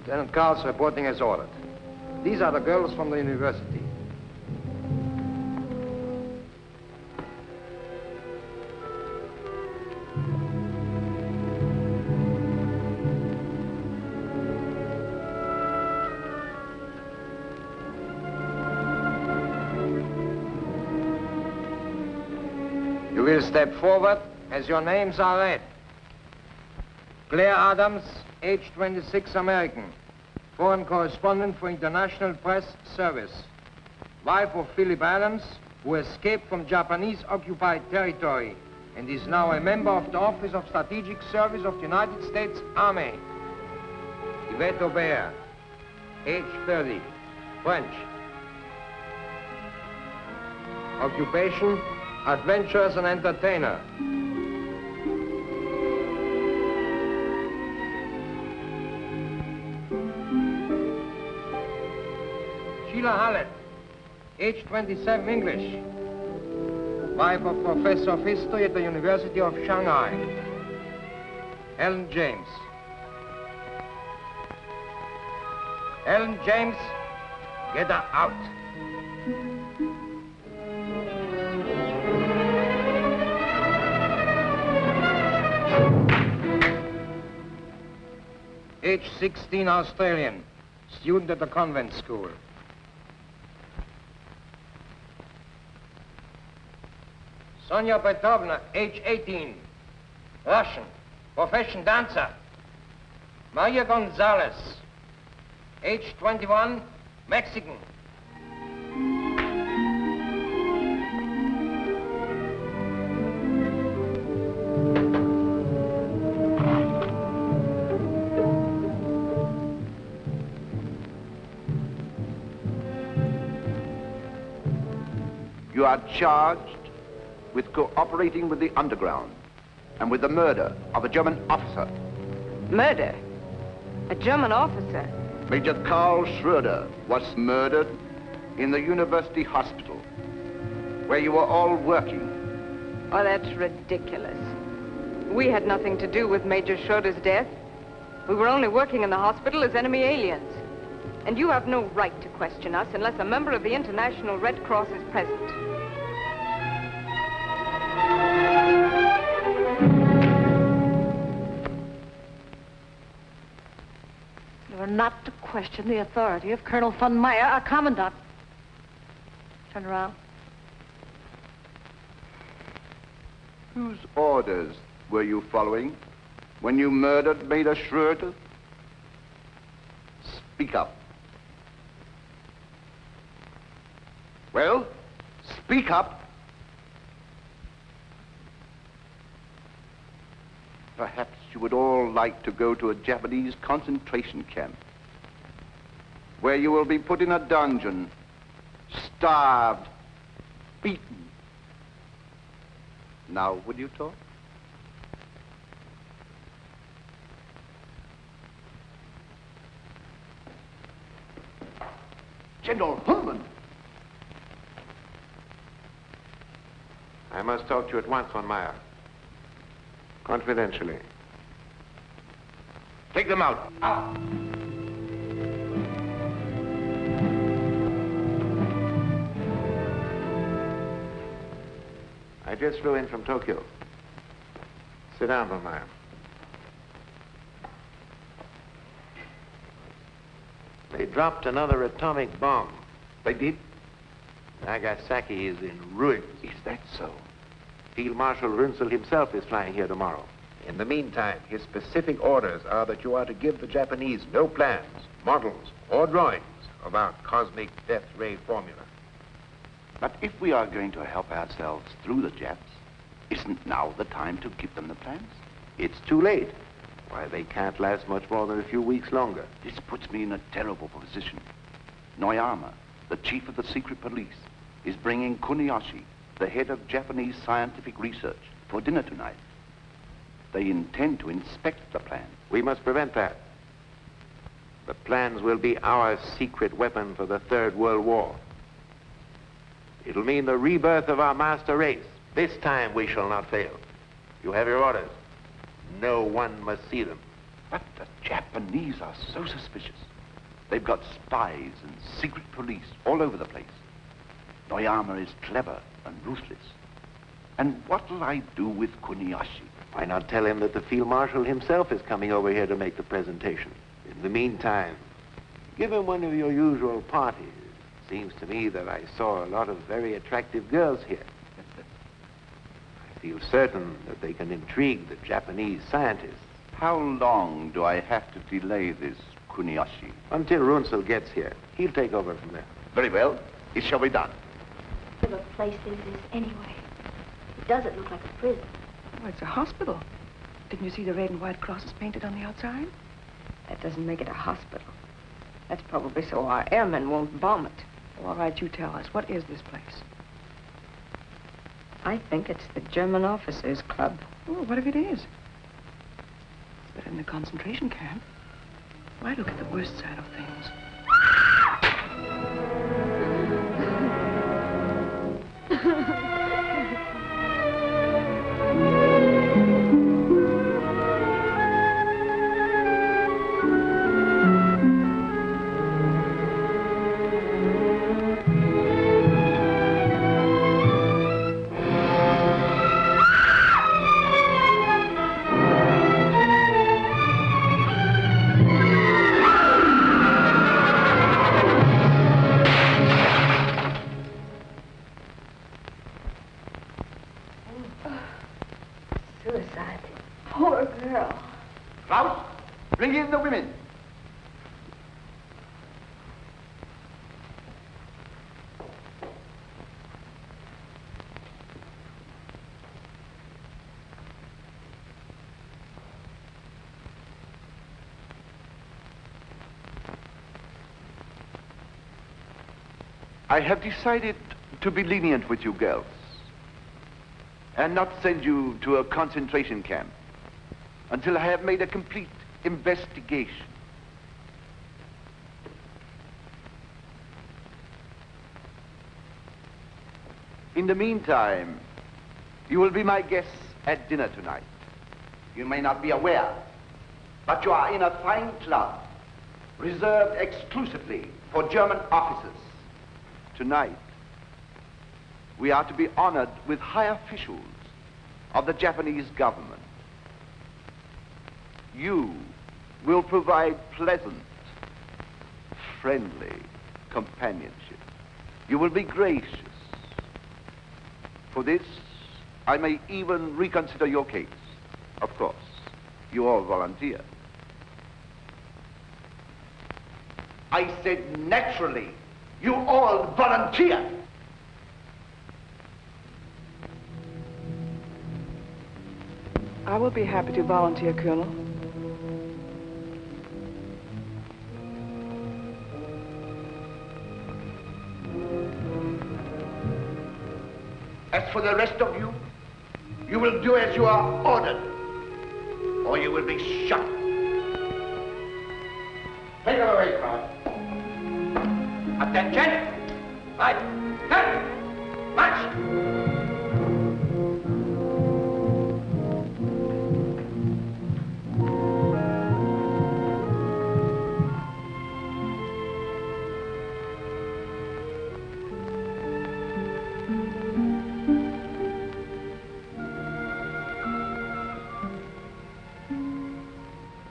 Lieutenant Carl's reporting as ordered. These are the girls from the university. You will step forward as your names are read. Claire Adams, age 26, American. Foreign correspondent for International Press Service. Wife of Philip Adams, who escaped from Japanese-occupied territory and is now a member of the Office of Strategic Service of the United States Army. Yvette Aubert, age 30, French. Occupation, adventurers and entertainer. Sheila Hallett, age 27, English. Wife of Professor of History at the University of Shanghai. Helen James. Helen James, get her out. Age 16, Australian. Student at the convent school. Sonia Petrovna, age 18, Russian, profession dancer. Maria Gonzalez, age 21, Mexican. You are charged with cooperating with the underground and with the murder of a German officer. Murder? A German officer? Major Karl Schroeder was murdered in the university hospital where you were all working. Oh, that's ridiculous. We had nothing to do with Major Schroeder's death. We were only working in the hospital as enemy aliens. And you have no right to question us unless a member of the International Red Cross is present. You are not to question the authority of Colonel von Meyer, our commandant. Turn around. Whose orders were you following when you murdered Major Schroeder? Speak up. Well, speak up. Perhaps you would all like to go to a Japanese concentration camp where you will be put in a dungeon, starved, beaten. Now, would you talk? General Herman! I must talk to you at once, von Meyer. Confidentially. Take them out. Out. I just flew in from Tokyo. Sit down, von Meyer. They dropped another atomic bomb. They did? Nagasaki is in ruins. Is that so? Field Marshal Runzel himself is flying here tomorrow. In the meantime, his specific orders are that you are to give the Japanese no plans, models, or drawings of our cosmic death ray formula. But if we are going to help ourselves through the Japs, isn't now the time to give them the plans? It's too late. Why, they can't last much more than a few weeks longer. This puts me in a terrible position. Noyama, the chief of the secret police, is bringing Kuniyoshi, the head of Japanese scientific research, for dinner tonight. They intend to inspect the plan. We must prevent that. The plans will be our secret weapon for the Third World War. It'll mean the rebirth of our master race. This time we shall not fail. You have your orders. No one must see them. But the Japs Japanese are so suspicious. They've got spies and secret police all over the place. Noyama is clever and ruthless. And what'll I do with Kuniyoshi? Why not tell him that the Field Marshal himself is coming over here to make the presentation? In the meantime, give him one of your usual parties. Seems to me that I saw a lot of very attractive girls here. I feel certain that they can intrigue the Japanese scientists. How long do I have to delay this, Kuniyoshi? Until Runzel gets here. He'll take over from there. Very well. It shall be done. What sort of place is this, anyway? It doesn't look like a prison. Oh, it's a hospital. Didn't you see the red and white crosses painted on the outside? That doesn't make it a hospital. That's probably so our airmen won't bomb it. Well, all right, you tell us. What is this place? I think it's the German Officers Club. Oh, what if it is? It's better than a concentration camp. Why look at the worst side of things? Suicide. Poor girl. Klaus, bring in the women. I have decided to be lenient with you girls and not send you to a concentration camp until I have made a complete investigation. In the meantime, you will be my guests at dinner tonight. You may not be aware, but you are in a fine club reserved exclusively for German officers. Tonight, we are to be honored with high officials of the Japanese government. You will provide pleasant, friendly companionship. You will be gracious. For this, I may even reconsider your case. Of course, you all volunteer. I said naturally, you all volunteer. I will be happy to volunteer, Colonel. As for the rest of you, you will do as you are ordered, or you will be shot. Take them away, crowd. Attention! Right, turn, march!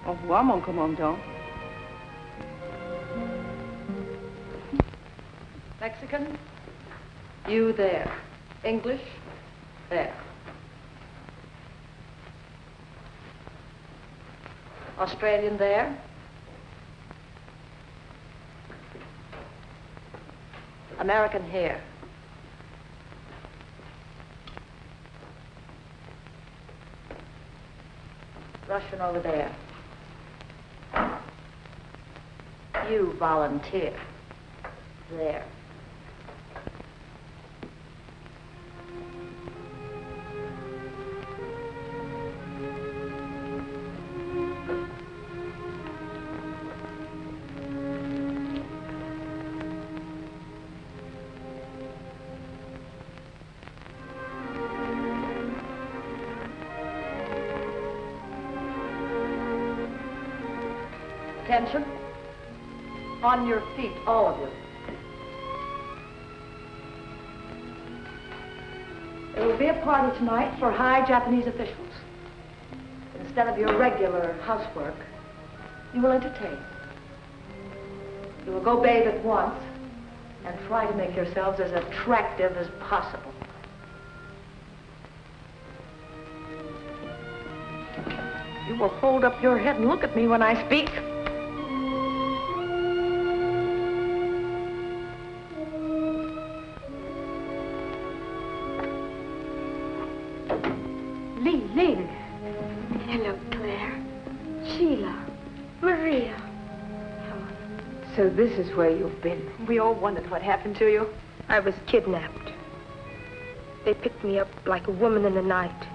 Au revoir, mon commandant. Mexican, you there. English, there. Australian there. American here. Russian over there. You volunteer. There. Attention. On your feet, all of you. There will be a party tonight for high Japanese officials. Instead of your regular housework, you will entertain. You will go bathe at once and try to make yourselves as attractive as possible. You will hold up your head and look at me when I speak. Li Ling. Hello, Claire. Sheila. Maria. So this is where you've been. We all wondered what happened to you. I was kidnapped. They picked me up like a woman in the night.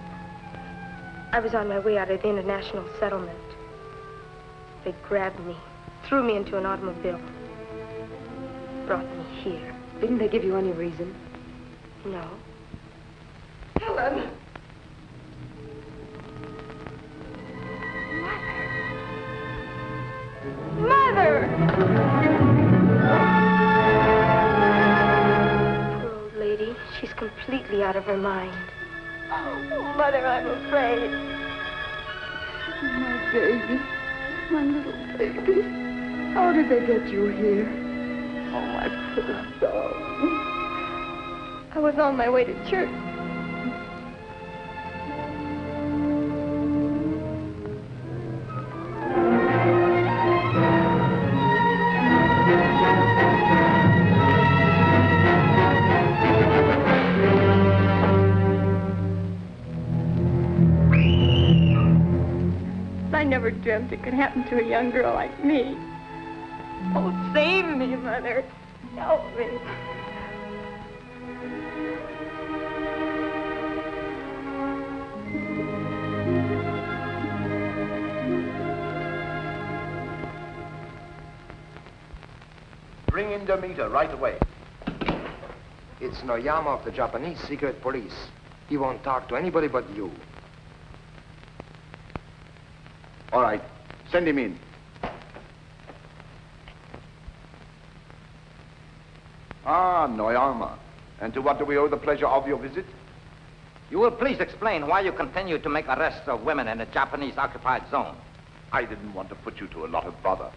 I was on my way out of the international settlement. They grabbed me, threw me into an automobile, brought me here. Didn't they give you any reason? No. Helen! Mother! Poor old lady. She's completely out of her mind. Oh, Mother, I'm afraid. My baby. My little baby. How did they get you here? Oh, my poor darling. I was on my way to church. I never dreamt it could happen to a young girl like me. Oh, save me, Mother. Help me. Bring in Demeter right away. It's Noyama of the Japanese secret police. He won't talk to anybody but you. All right, send him in. Ah, Noyama. And to what do we owe the pleasure of your visit? You will please explain why you continue to make arrests of women in a Japanese-occupied zone. I didn't want to put you to a lot of bother.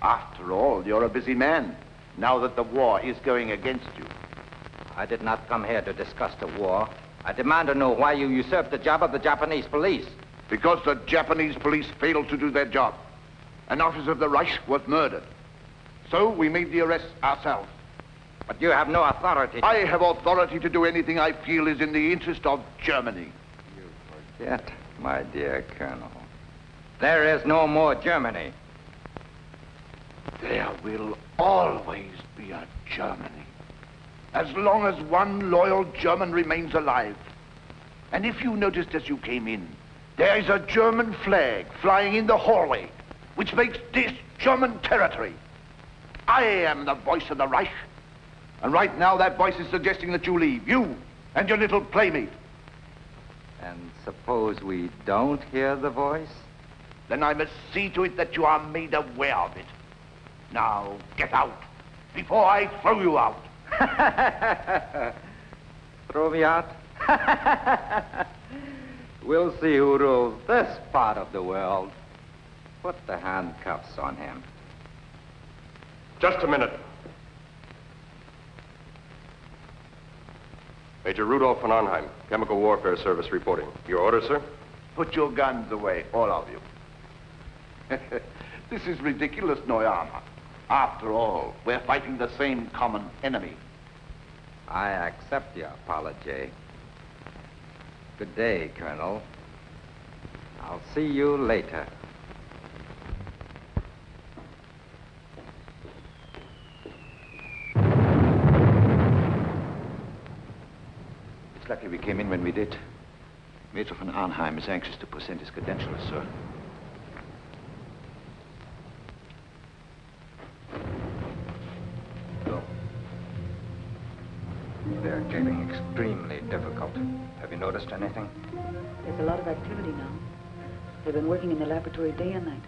After all, you're a busy man, now that the war is going against you. I did not come here to discuss the war. I demand to know why you usurped the job of the Japanese police. Because the Japanese police failed to do their job. An officer of the Reich was murdered. So we made the arrest ourselves. But you have no authority. I have authority to do anything I feel is in the interest of Germany. You forget, my dear Colonel. There is no more Germany. There will always be a Germany. As long as one loyal German remains alive. And if you noticed as you came in, there is a German flag flying in the hallway, which makes this German territory. I am the voice of the Reich. And right now that voice is suggesting that you leave, you and your little playmate. And suppose we don't hear the voice? Then I must see to it that you are made aware of it. Now, get out, before I throw you out. Throw me out? We'll see who rules this part of the world. Put the handcuffs on him. Just a minute. Major Rudolph von Arnheim, Chemical Warfare Service reporting. Your order, sir? Put your guns away, all of you. This is ridiculous, Noyama. After all, we're fighting the same common enemy. I accept your apology. Good day, Colonel. I'll see you later. It's lucky we came in when we did. Major von Arnheim is anxious to present his credentials, sir. They're getting extremely difficult. Have you noticed anything? There's a lot of activity now. They've been working in the laboratory day and night.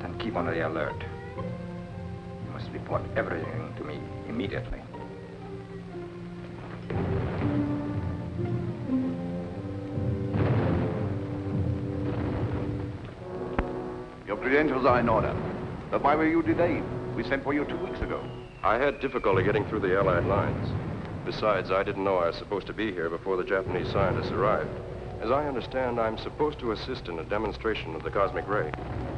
and keep on the alert. You must report everything to me immediately. Your credentials are in order. But why were you delayed? We sent for you 2 weeks ago. I had difficulty getting through the Allied lines. Besides, I didn't know I was supposed to be here before the Japanese scientists arrived. As I understand, I'm supposed to assist in a demonstration of the cosmic ray.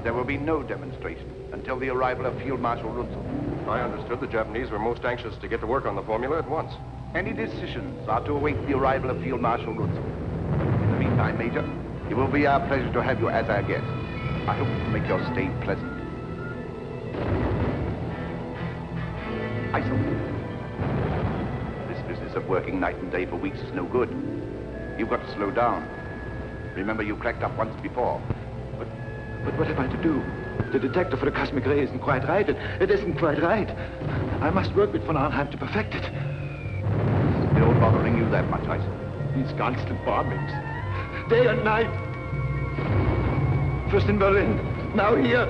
There will be no demonstration until the arrival of Field Marshal Runzel. I understood the Japanese were most anxious to get to work on the formula at once. Any decisions are to await the arrival of Field Marshal Runzel. In the meantime, Major, it will be our pleasure to have you as our guest. I hope to make your stay pleasant. Isel, this business of working night and day for weeks is no good. You've got to slow down. Remember, you cracked up once before. But what am I to do? The detector for the cosmic ray isn't quite right. It isn't quite right. I must work with von Arnheim to perfect it. Still bothering you that much, Isel? These constant bombings. Day and night. First in Berlin, now here.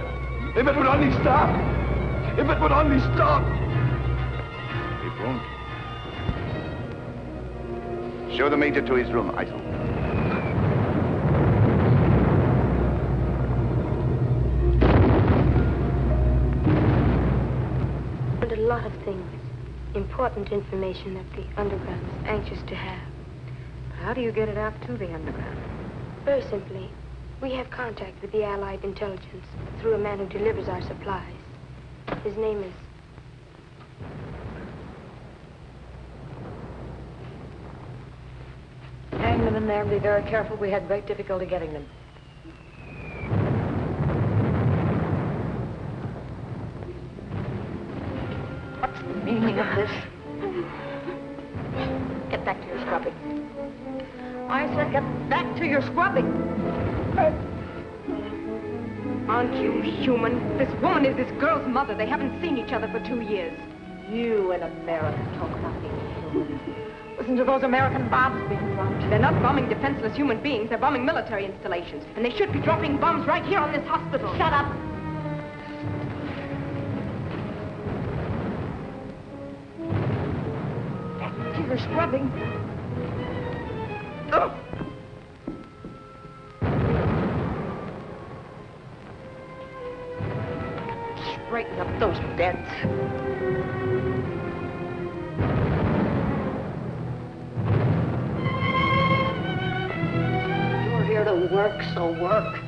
If it would only stop! If it would only stop! It won't. Show the Major to his room, Isel. And a lot of things. Important information that the underground is anxious to have. How do you get it out to the underground? Very simply, we have contact with the Allied intelligence through a man who delivers our supplies. His name is... Hang them in there and be very careful. We had great difficulty getting them. What's the meaning of this? Get back to your scrubbing. I said get back to your scrubbing. Aren't you human? This woman is this girl's mother. They haven't seen each other for 2 years. You in America talk about being human. Listen to those American bombs being dropped. They're not bombing defenseless human beings. They're bombing military installations. And they should be dropping bombs right here on this hospital. Shut up. Back to your scrubbing. Oh. Straighten up those beds. You're here to work, so work.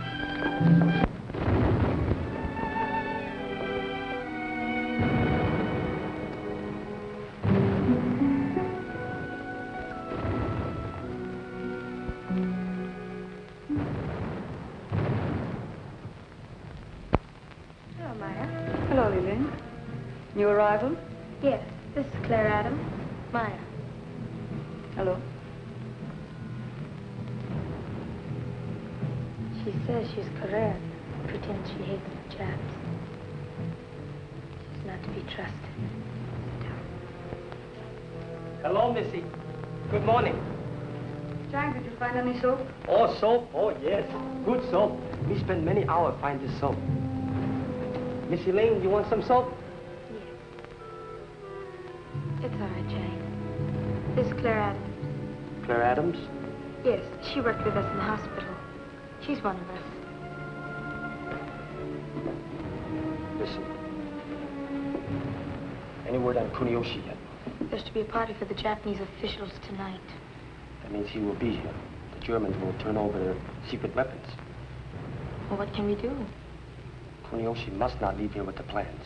Hello, Lillian. New arrival? Yes, this is Claire Adams. Maya. Hello. She says she's Korean. Pretends she hates the Japs. She's not to be trusted. Hello, Missy. Good morning. Jack, did you find any soap? Oh, soap? Oh, yes. Good soap. We spent many hours finding this soap. Missy Lane, you want some soap? Yes. It's all right, Jane. This is Claire Adams. Claire Adams? Yes, she worked with us in the hospital. She's one of us. Listen. Any word on Kuniyoshi yet? There's to be a party for the Japanese officials tonight. That means he will be here. The Germans will turn over their secret weapons. Well, what can we do? Kuniyoshi must not leave here with the plans.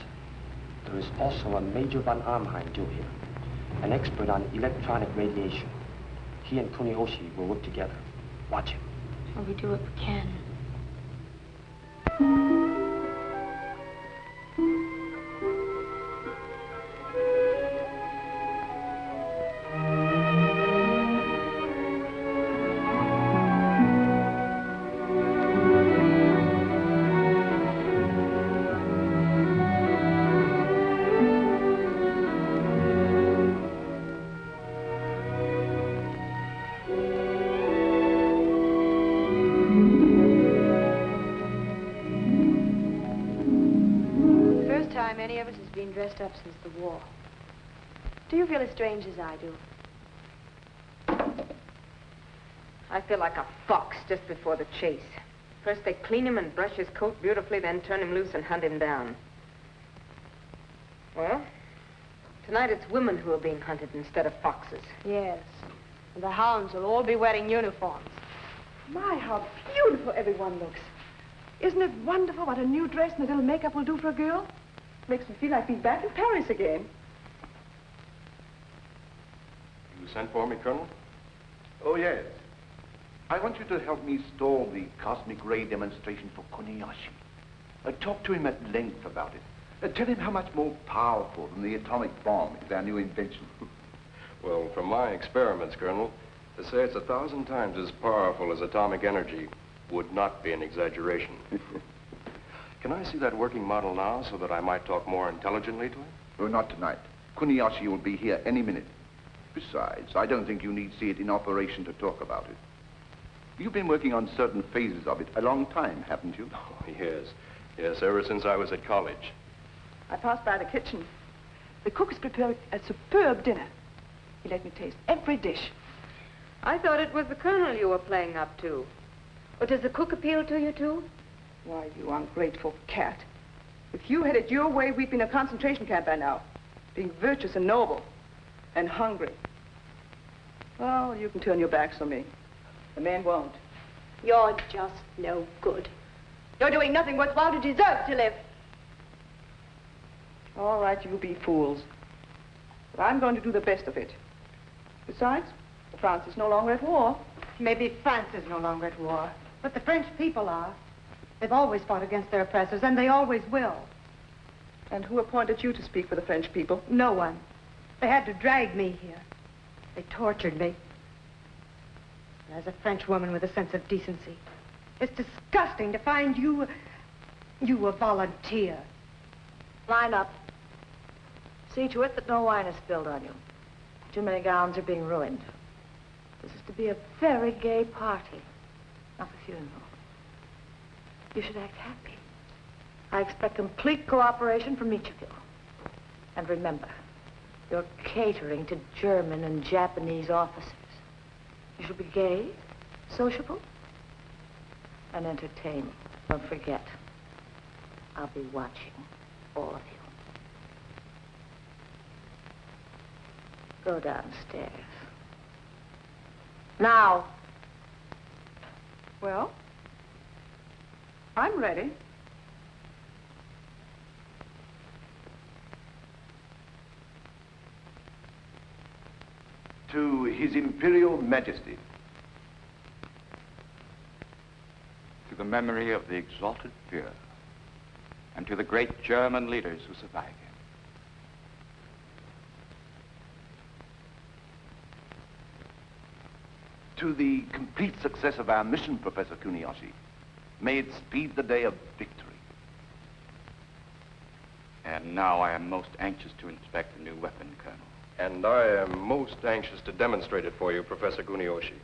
There is also a Major von Arnheim due here, an expert on electronic radiation. He and Kuniyoshi will work together. Watch him. Well, we do what we can. time any of us has been dressed up since the war. Do you feel as strange as I do? I feel like a fox just before the chase. First they clean him and brush his coat beautifully, then turn him loose and hunt him down. Well, tonight it's women who are being hunted instead of foxes. Yes. And the hounds will all be wearing uniforms. My, how beautiful everyone looks. Isn't it wonderful what a new dress and a little makeup will do for a girl? Makes me feel like being back in Paris again. You sent for me, Colonel? Oh, yes. I want you to help me stall the cosmic ray demonstration for Kuniyoshi. Talk to him at length about it. Tell him how much more powerful than the atomic bomb is our new invention. Well, from my experiments, Colonel, to say it's 1,000 times as powerful as atomic energy would not be an exaggeration. Can I see that working model now so that I might talk more intelligently to him? Oh, not tonight. Kuniyoshi will be here any minute. Besides, I don't think you need see it in operation to talk about it. You've been working on certain phases of it a long time, haven't you? Oh, yes. Yes, ever since I was at college. I passed by the kitchen. The cook has prepared a superb dinner. He let me taste every dish. I thought it was the colonel you were playing up to. Or does the cook appeal to you, too? Why, you ungrateful cat. If you had it your way, we'd be in a concentration camp by now. Being virtuous and noble. And hungry. Well, you can turn your backs on me. The man won't. You're just no good. You're doing nothing worthwhile to deserve to live. All right, you be fools. But I'm going to do the best of it. Besides, France is no longer at war. Maybe France is no longer at war, but the French people are. They've always fought against their oppressors, and they always will. And who appointed you to speak for the French people? No one. They had to drag me here. They tortured me. As a French woman with a sense of decency, it's disgusting to find you a volunteer. Line up. See to it that no wine is spilled on you. Too many gowns are being ruined. This is to be a very gay party, not a funeral. You should act happy. I expect complete cooperation from each of you. And remember, you're catering to German and Japanese officers. You should be gay, sociable, and entertaining. Don't forget, I'll be watching all of you. Go downstairs. Now. Well, I'm ready. To His Imperial Majesty. To the memory of the exalted Führer, and to the great German leaders who survived him. To the complete success of our mission, Professor Kuniyoshi. May it speed the day of victory. And now I am most anxious to inspect the new weapon, Colonel. And I am most anxious to demonstrate it for you, Professor Kuniyoshi.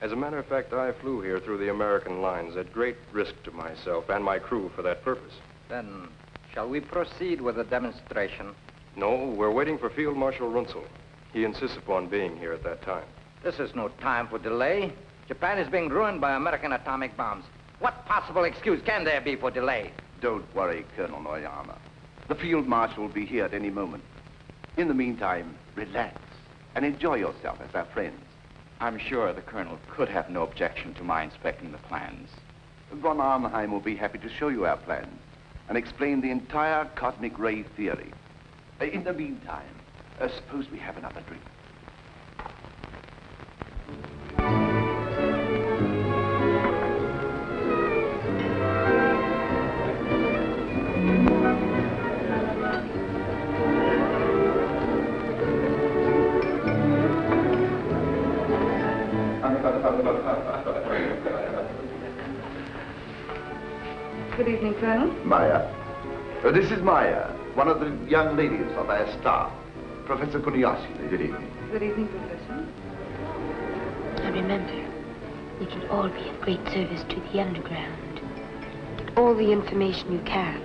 As a matter of fact, I flew here through the American lines at great risk to myself and my crew for that purpose. Then, shall we proceed with the demonstration? No, we're waiting for Field Marshal Runzel. He insists upon being here at that time. This is no time for delay. Japan is being ruined by American atomic bombs. What possible excuse can there be for delay? Don't worry, Colonel Noyama. The Field Marshal will be here at any moment. In the meantime, relax and enjoy yourself as our friends. I'm sure the Colonel could have no objection to my inspecting the plans. Von Arnheim will be happy to show you our plans and explain the entire cosmic ray theory. In the meantime, suppose we have another drink. Good evening, Colonel. Maya. This is Maya, one of the young ladies of our staff. Professor Kuniyoshi. Good evening. Good evening, Professor. And remember, we can all be of great service to the underground. Get all the information you can.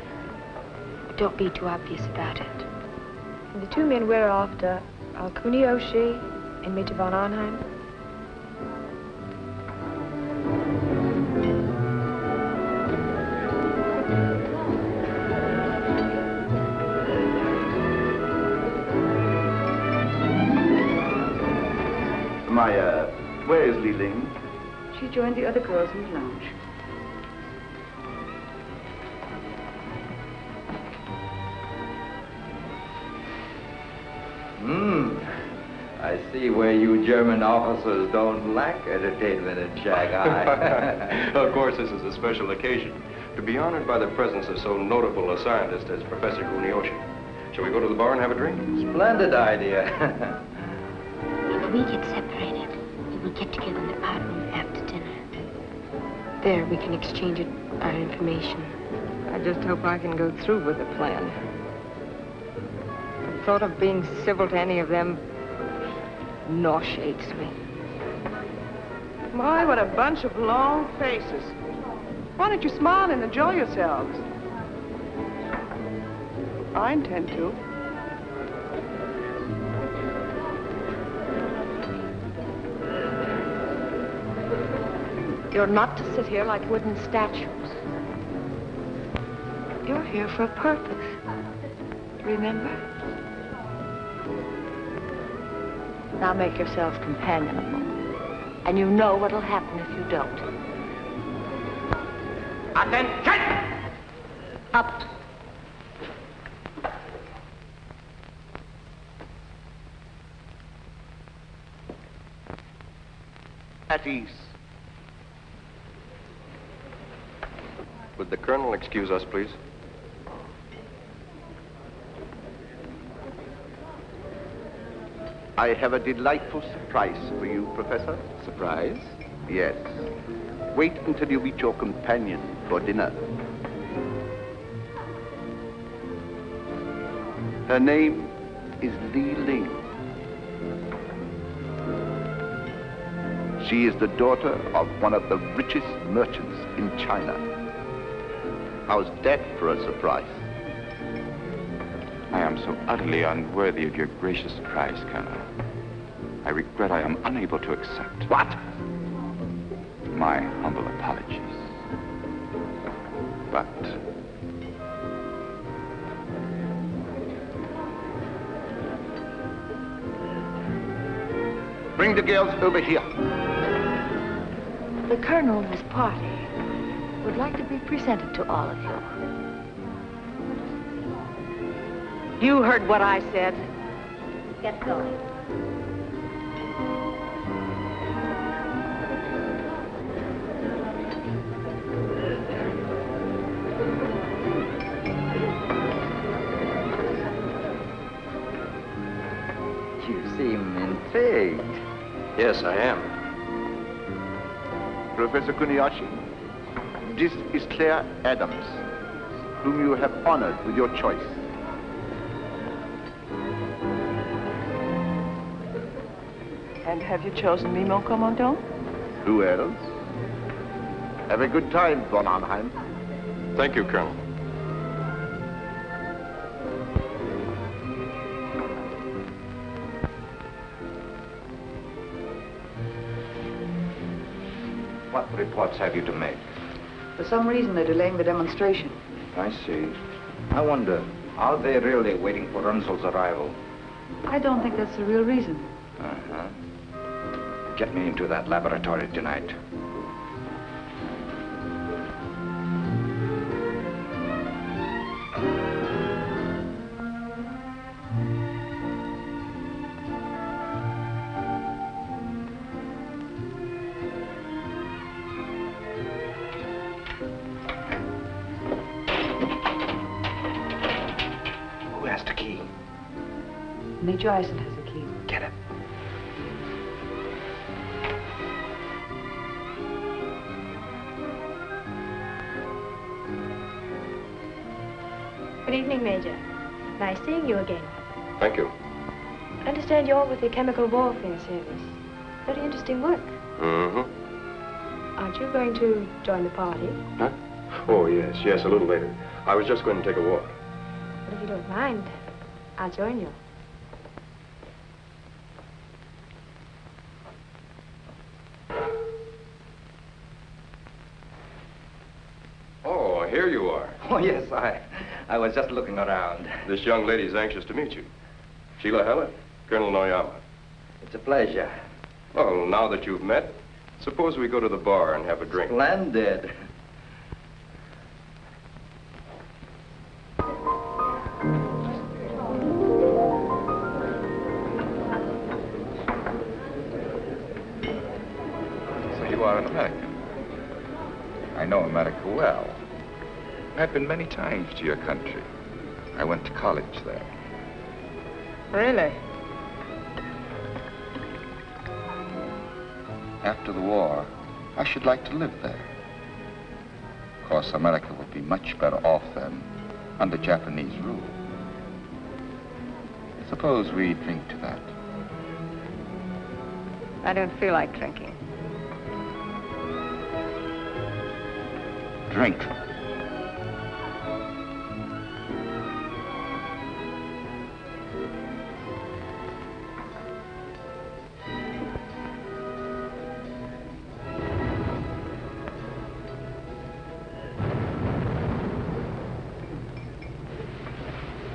Don't be too obvious about it. And the two men we're after are Kuniyoshi and Major von Arnheim. Where is Li Ling? She joined the other girls in the lounge. I see where you German officers don't lack entertainment in Shanghai. Of course, this is a special occasion. To be honored by the presence of so notable a scientist as Professor Kuniyoshi. Shall we go to the bar and have a drink? Splendid idea. If we get separated, we will get together in the pot room after dinner. There, we can exchange our information. I just hope I can go through with the plan. The thought of being civil to any of them nauseates me. My, what a bunch of long faces. Why don't you smile and enjoy yourselves? I intend to. You're not to sit here like wooden statues. You're here for a purpose. Remember? Now make yourselves companionable. And you know what'll happen if you don't. Attention! Up. At ease. Would the Colonel excuse us, please? I have a delightful surprise for you, Professor. Surprise? Yes. Wait until you meet your companion for dinner. Her name is Li Ling. She is the daughter of one of the richest merchants in China. How's that for a surprise? I am so utterly unworthy of your gracious surprise, Colonel. I regret I am unable to accept. What? My humble apologies. But bring the girls over here. The Colonel and his party would like to be presented to all of you. You heard what I said. Get going. You seem intrigued. Yes, I am. Professor Kuniyoshi, this is Claire Adams, whom you have honored with your choice. And have you chosen me, mon commandant? Who else? Have a good time, von Arnheim. Thank you, Colonel. What reports have you to make? For some reason, they're delaying the demonstration. I see. I wonder, are they really waiting for Runzel's arrival? I don't think that's the real reason. Uh-huh. Get me into that laboratory tonight. Who has the key? Major Eisen has the key. Get it. Good evening, Major. Nice seeing you again. Thank you. I understand you're with the Chemical Warfare Service. Very interesting work. Mm-hmm. Aren't you going to join the party? Huh? Oh, yes, a little later. I was just going to take a walk. you don't mind, I'll join you. Oh, here you are. Oh, yes, I was just looking around. This young lady's anxious to meet you. Sheila Heller, Colonel Noyama. It's a pleasure. Well, now that you've met, suppose we go to the bar and have a drink. Splendid. So you are an American. I know America well. I've been many times to your country. I went to college there. Really? After the war, I should like to live there. Of course, America would be much better off then under Japanese rule. Suppose we drink to that. I don't feel like drinking. Drink.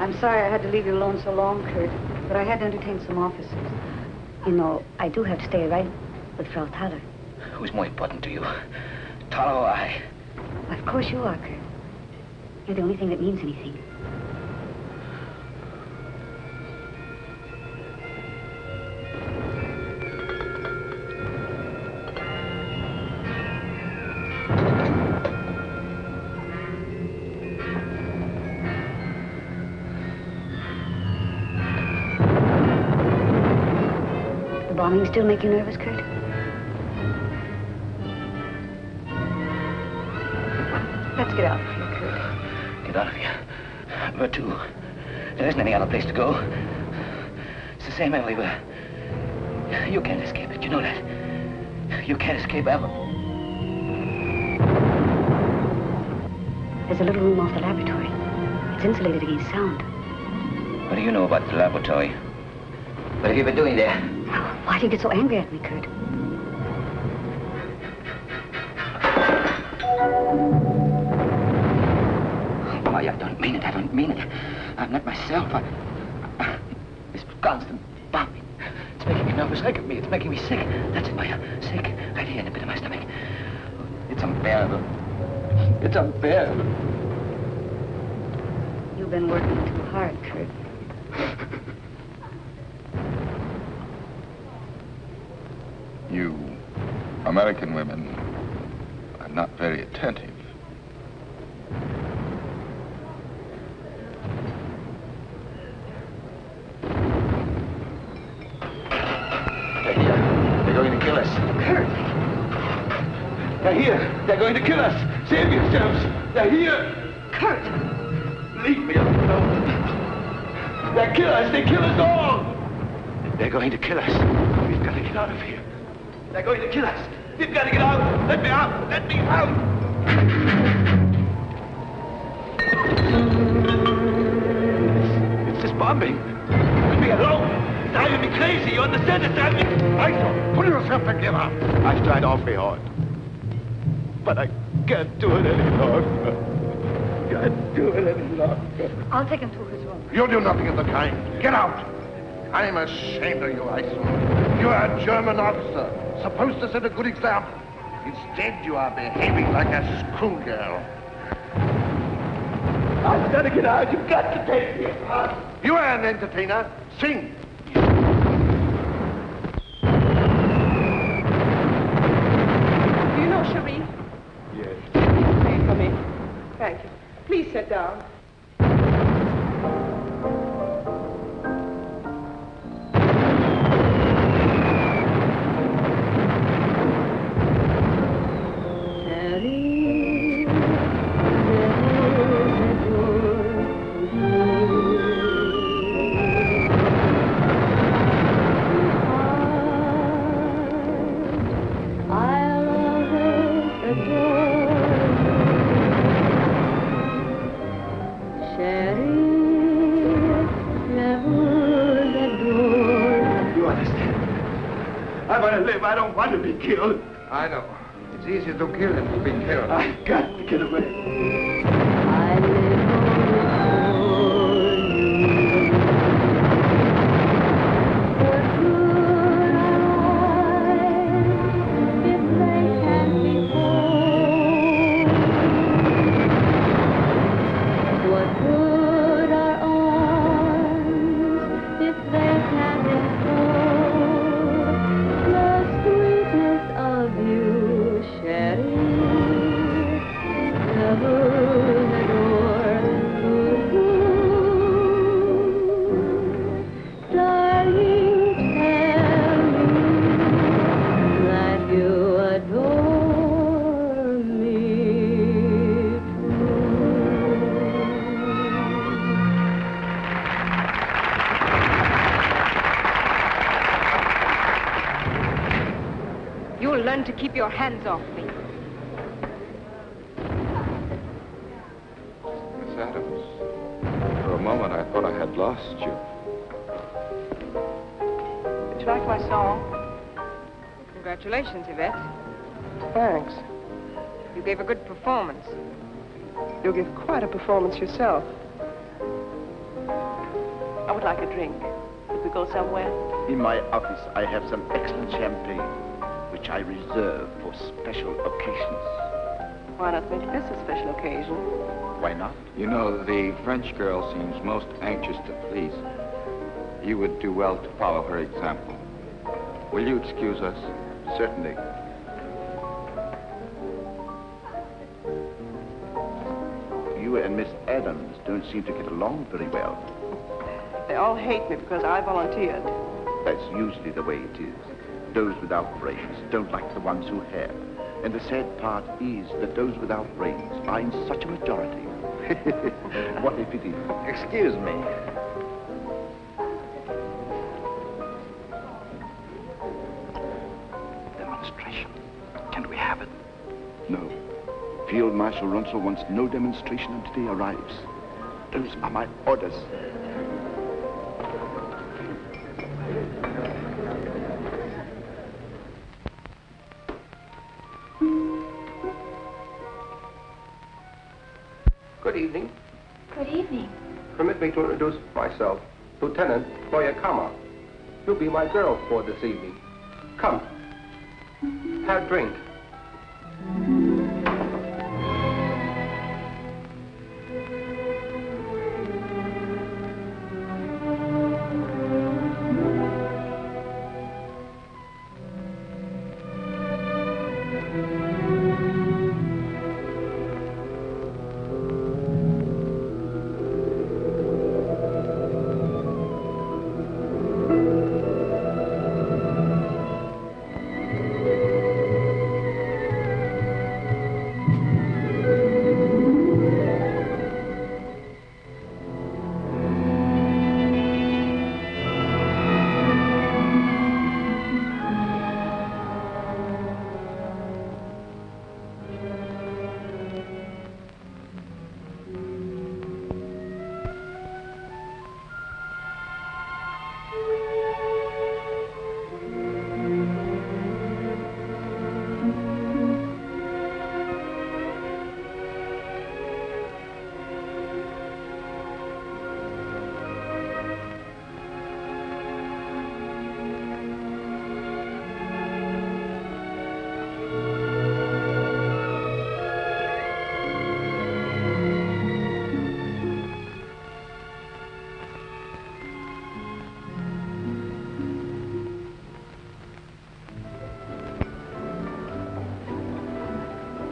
I'm sorry I had to leave you alone so long, Kurt, but I had to entertain some officers. You know, I do have to stay right with Frau Thaler. Who's more important to you, Tala or I? Of course you are, Kurt. You're the only thing that means anything. Bombing still make you nervous, Kurt? Let's get out of here, Kurt. Get out of here. Where to? There isn't any other place to go. It's the same everywhere. You can't escape it, you know that. You can't escape ever. There's a little room off the laboratory. It's insulated against sound. What do you know about the laboratory? What have you been doing there? Why do you get so angry at me, Kurt? Why, I don't mean it. I don't mean it. I'm not myself. This constant bombing. It's making me nervous. Look at me. It's making me sick. That's it, Maya. Sick. Right here in the pit of my stomach. It's unbearable. It's unbearable. You've been working too hard, Kurt. You American women are not very attentive. They're here. They're going to kill us. Kurt! They're here. They're going to kill us. Save yourselves. They're here. Kurt! Leave me alone. They kill us. They kill us all. They're going to kill us. We've got to get out of here. They're going to kill us. We've got to get out. Let me out. Let me out. It's this bombing. Leave me alone. It's driving me crazy. You understand? It's driving me... Michael, pull yourself together. I've tried awfully hard. But I can't do it any longer. Can't do it any longer. I'll take him to his room. You'll do nothing of the kind. Get out. I'm ashamed of you, Iceland. You are a German officer, supposed to set a good example. Instead, you are behaving like a schoolgirl. I've got to get out. You've got to take me out. You are an entertainer. Sing. Do you know Cherie? Yes. May I come in? Thank you. Please sit down. want to live. I don't want to be killed. I know. It's easier to kill than to be killed. I've got to get away. You'll learn to keep your hands off me. Miss Adams, for a moment I thought I had lost you. Did you like my song? Congratulations, Yvette. Thanks. You gave a good performance. You'll give quite a performance yourself. I would like a drink. Could we go somewhere? In my office, I have some excellent champagne, which I reserve for special occasions. Why not make this a special occasion? Why not? You know, the French girl seems most anxious to please. You would do well to follow her example. Will you excuse us? Certainly. You and Miss Adams don't seem to get along very well. They all hate me because I volunteered. That's usually the way it is. Those without brains don't like the ones who have. And the sad part is that those without brains find such a majority. What a pity. Excuse me. Demonstration. Can we have it? No. Field Marshal Runsell wants no demonstration until he arrives. Those are my orders. Good evening. Good evening. Permit me to introduce myself, Lieutenant Koyakama. You'll be my girl for this evening. Come, have a drink.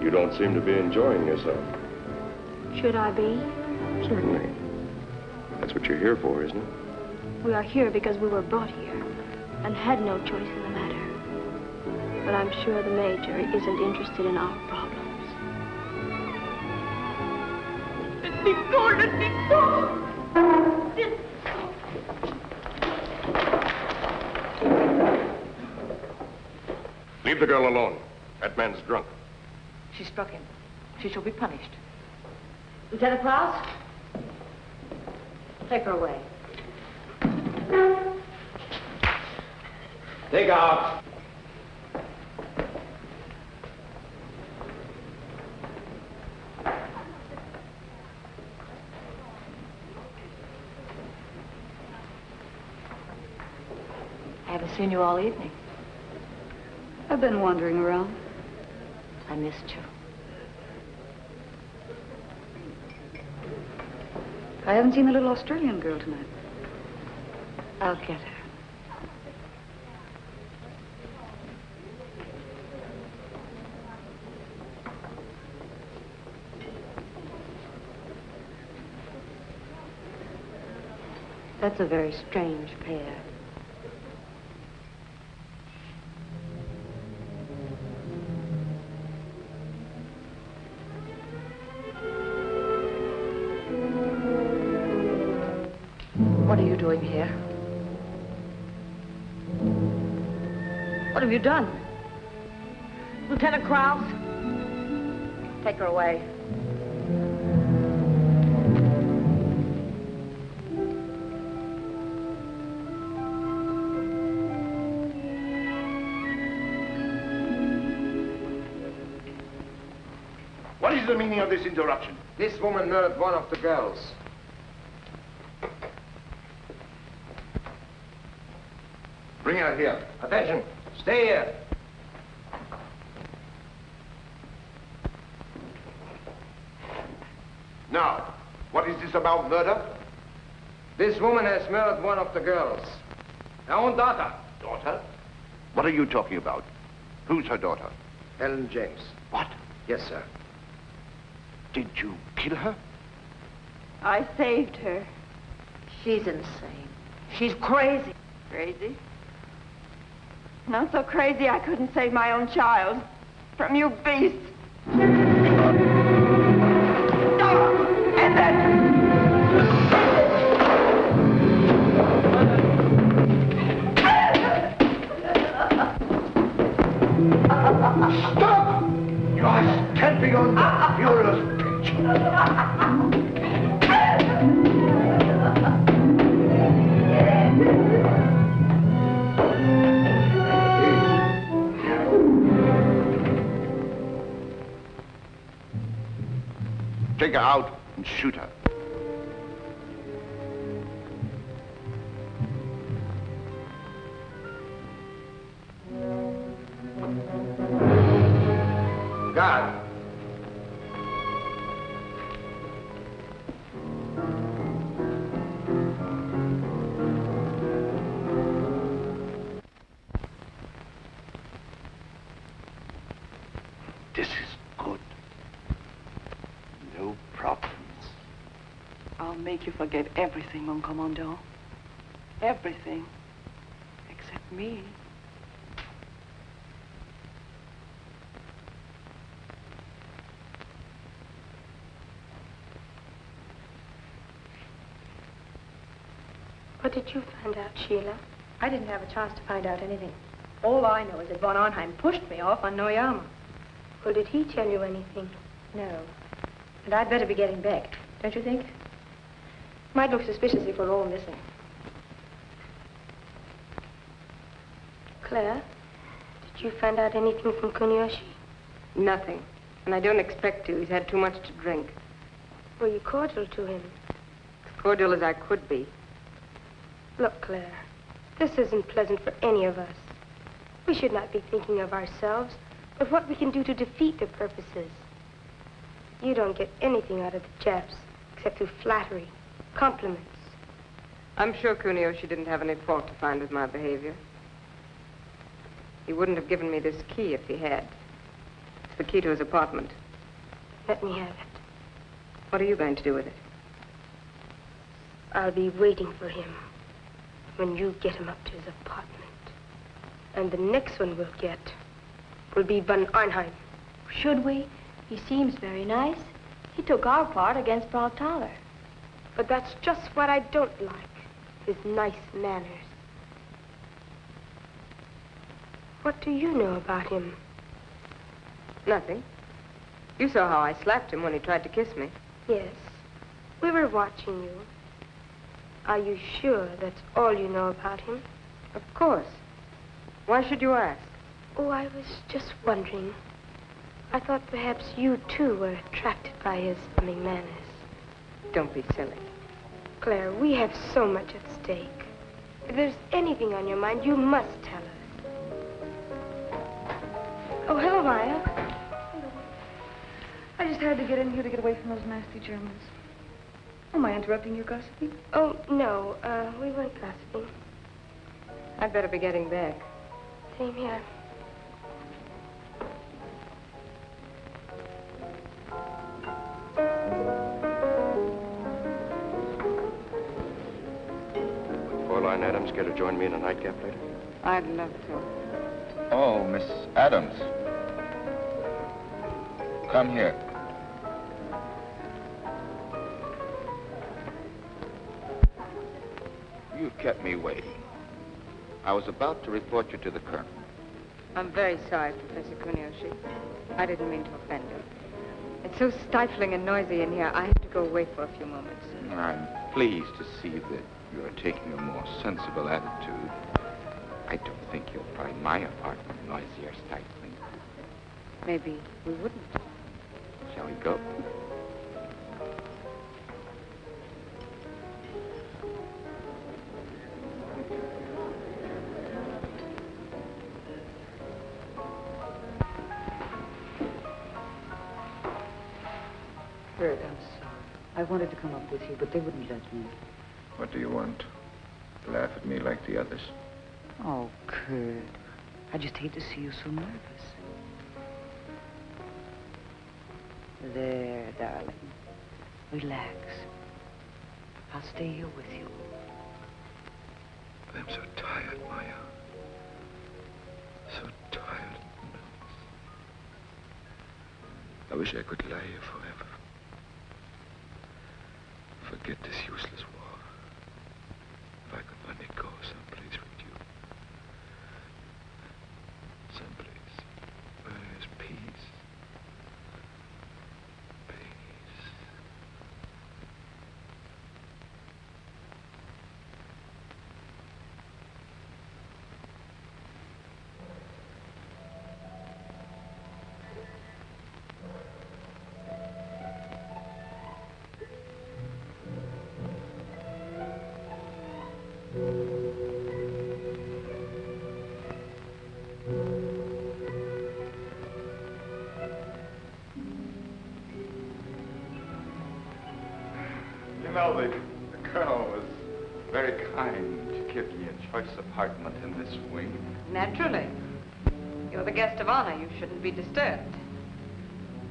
You don't seem to be enjoying yourself. Should I be? Certainly. That's what you're here for, isn't it? We are here because we were brought here and had no choice in the matter. But I'm sure the Major isn't interested in our problems. Let me go, let me go. Leave the girl alone. That man's drunk. She struck him. She shall be punished. Lieutenant Klaus? Take her away. Take out. Haven't seen you all evening. I've been wandering around. I missed you. I haven't seen the little Australian girl tonight. I'll get her. That's a very strange pair. What are you doing here? What have you done? Lieutenant Krause? Take her away. What is the meaning of this interruption? This woman murdered one of the girls. Bring her here. Attention. Stay here. Now, what is this about murder? This woman has murdered one of the girls. Her own daughter. Daughter? What are you talking about? Who's her daughter? Helen James. What? Yes, sir. Did you kill her? I saved her. She's insane. She's crazy. Crazy? Not so crazy I couldn't save my own child from you beasts. Stop! You are stamping on the Fuhrer's pitch. Take her out and shoot her. Guard. This is good. No problems. I'll make you forget everything, mon commandant. Everything. Except me. What did you find out, Sheila? I didn't have a chance to find out anything. All I know is that von Arnheim pushed me off on Noyama. Well, did he tell you anything? No. And I'd better be getting back, don't you think? Might look suspicious if we're all missing. Claire, did you find out anything from Kuniyoshi? Nothing. And I don't expect to. He's had too much to drink. Were you cordial to him? As cordial as I could be. Look, Claire, this isn't pleasant for any of us. We should not be thinking of ourselves, but what we can do to defeat their purposes. You don't get anything out of the Japs, except through flattery, compliments. I'm sure Kuniyoshi didn't have any fault to find with my behavior. He wouldn't have given me this key if he had. It's the key to his apartment. Let me have it. What are you going to do with it? I'll be waiting for him when you get him up to his apartment. And the next one we'll get will be von Arnheim. Should we? He seems very nice. He took our part against Frau Thaler. But that's just what I don't like, his nice manners. What do you know about him? Nothing. You saw how I slapped him when he tried to kiss me. Yes, we were watching you. Are you sure that's all you know about him? Of course. Why should you ask? Oh, I was just wondering. I thought perhaps you, too, were attracted by his charming manners. Don't be silly. Claire, we have so much at stake. If there's anything on your mind, you must tell us. Oh, hello, Maya. Hello. I just had to get in here to get away from those nasty Germans. Am I interrupting your gossiping? Oh, no. We weren't gossiping. I'd better be getting back. Same here. Would Fräulein Adams care to join me in a nightcap later? I'd love to. Oh, Miss Adams. Come here. You've kept me waiting. I was about to report you to the colonel. I'm very sorry, Professor Kuniyoshi. I didn't mean to offend you. It's so stifling and noisy in here, I have to go away for a few moments. I'm pleased to see that you're taking a more sensible attitude. I don't think you'll find my apartment noisy or stifling. Maybe we wouldn't. Shall we go? Kurt, I'm sorry. I wanted to come up with you, but they wouldn't let me. What do you want? Laugh at me like the others? Oh, Kurt. I just hate to see you so nervous. There, darling. Relax. I'll stay here with you. I'm so tired, Maya. So tired and nervous. I wish I could lie here forever. Forget this useless war. If I could only go someplace with you. Someplace where there's peace. Peace. You know, the colonel was very kind to give me a choice apartment in this wing. Naturally. You're the guest of honor. You shouldn't be disturbed.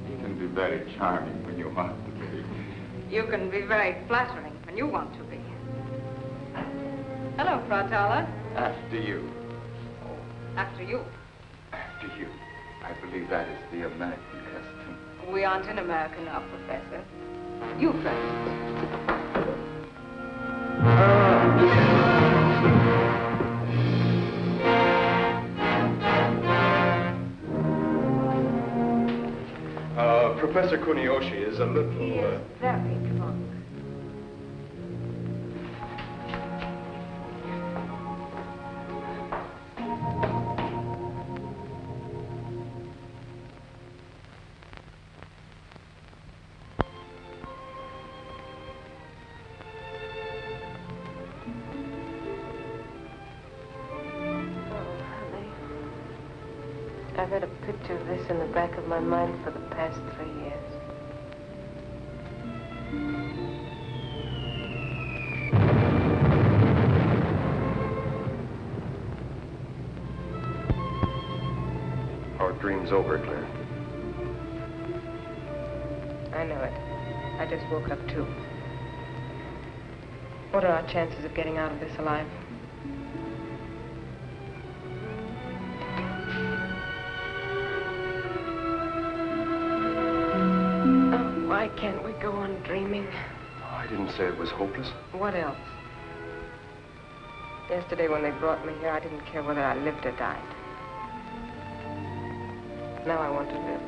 You can be very charming when you want to be. You can be very flattering when you want to be. Hello, Frau Tala. After you. After you. After you. I believe that is the American custom. We aren't in America now, Professor. You first. Professor Kuniyoshi is a little... He is very drunk. I've had a picture of this in the back of my mind for the past 3 years. Our dream's over, Claire. I know it. I just woke up, too. What are our chances of getting out of this alive? Why can't we go on dreaming? Oh, I didn't say it was hopeless. What else? Yesterday when they brought me here, I didn't care whether I lived or died. Now I want to live.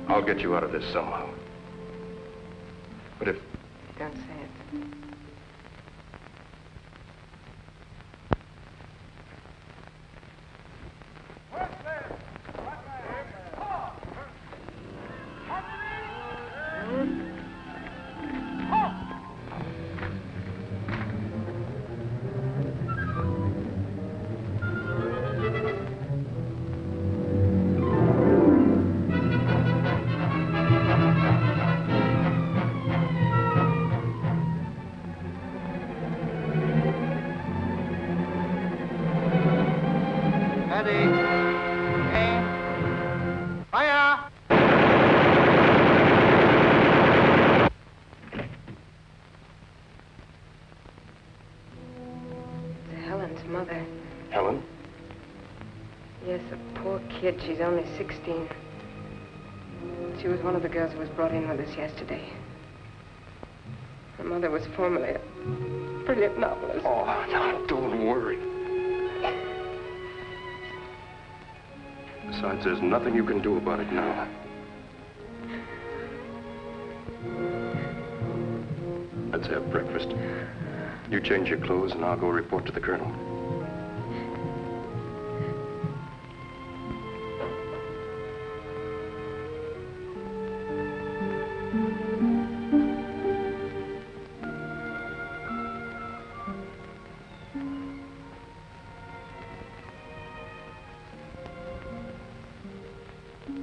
I'll get you out of this somehow. But if... Don't say it. mother. Helen? Yes, a poor kid. She's only 16. She was one of the girls who was brought in with us yesterday. Her mother was formerly a brilliant novelist. Oh, now, don't worry. Besides, there's nothing you can do about it now. Let's have breakfast. You change your clothes and I'll go report to the colonel.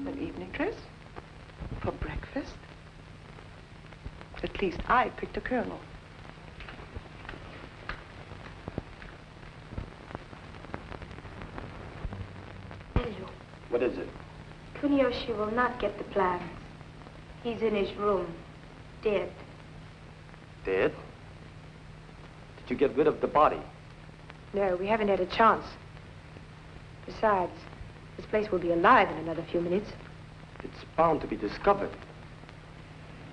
An evening dress? For breakfast? At least I picked a colonel. What is it? Kuniyoshi will not get the plans. He's in his room, dead. Dead? Did you get rid of the body? No, we haven't had a chance. Besides, this place will be alive in another few minutes. It's bound to be discovered.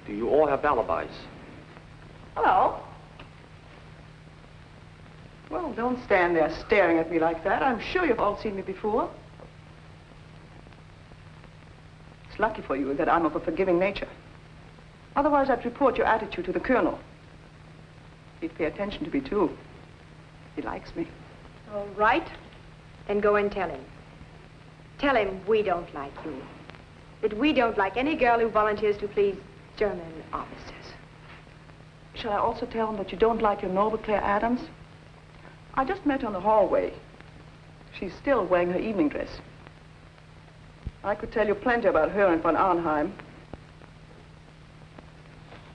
Do you all have alibis? Hello. Well, don't stand there staring at me like that. I'm sure you've all seen me before. It's lucky for you that I'm of a forgiving nature. Otherwise, I'd report your attitude to the colonel. He'd pay attention to me, too. He likes me. All right. Then go and tell him. Tell him we don't like you. That we don't like any girl who volunteers to please German officers. Shall I also tell him that you don't like your noble Claire Adams? I just met her in the hallway. She's still wearing her evening dress. I could tell you plenty about her and von Arnheim.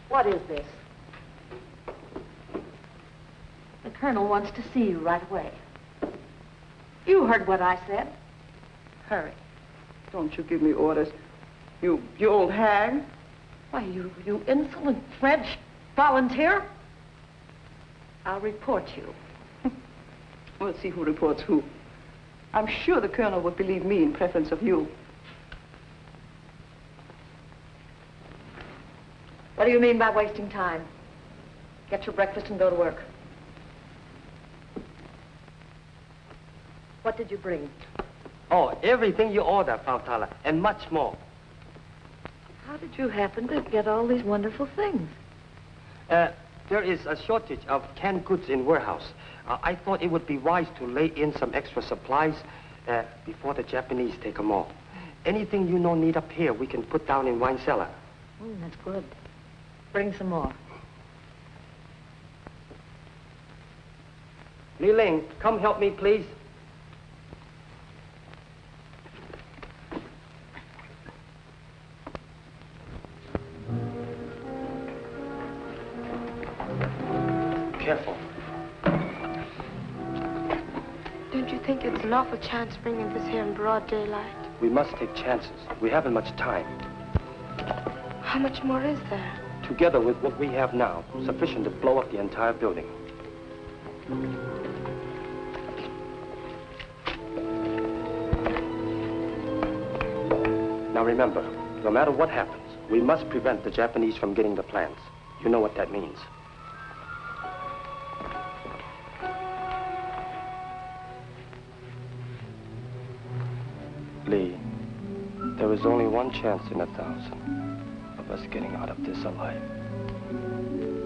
What is this? The colonel wants to see you right away. You heard what I said. Hurry. Don't you give me orders. You old hag. Why, you insolent French volunteer. I'll report you. We'll see who reports who. I'm sure the colonel would believe me in preference of you. What do you mean by wasting time? Get your breakfast and go to work. What did you bring? Oh, everything you order, Frau Tala, and much more. How did you happen to get all these wonderful things? There is a shortage of canned goods in warehouse. I thought it would be wise to lay in some extra supplies before the Japanese take them all. Anything you know need up here, we can put down in wine cellar. That's good. Bring some more. Li Ling, come help me, please. Careful. Don't you think it's an awful chance bringing this here in broad daylight? We must take chances. We haven't much time. How much more is there? Together with what we have now, sufficient to blow up the entire building. Now remember, no matter what happens, we must prevent the Japanese from getting the plans. You know what that means. Lee, there is only one chance in 1,000 of us getting out of this alive.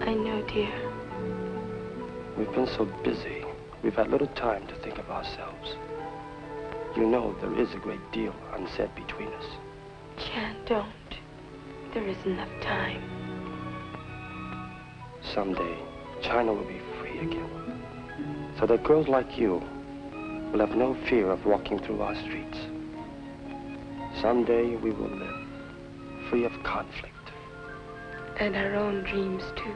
I know, dear. We've been so busy, we've had little time to think of ourselves. You know there is a great deal unsaid between us. Chan, don't. There isn't enough time. Someday, China will be free again. So that girls like you will have no fear of walking through our streets. Someday we will live free of conflict. And our own dreams, too.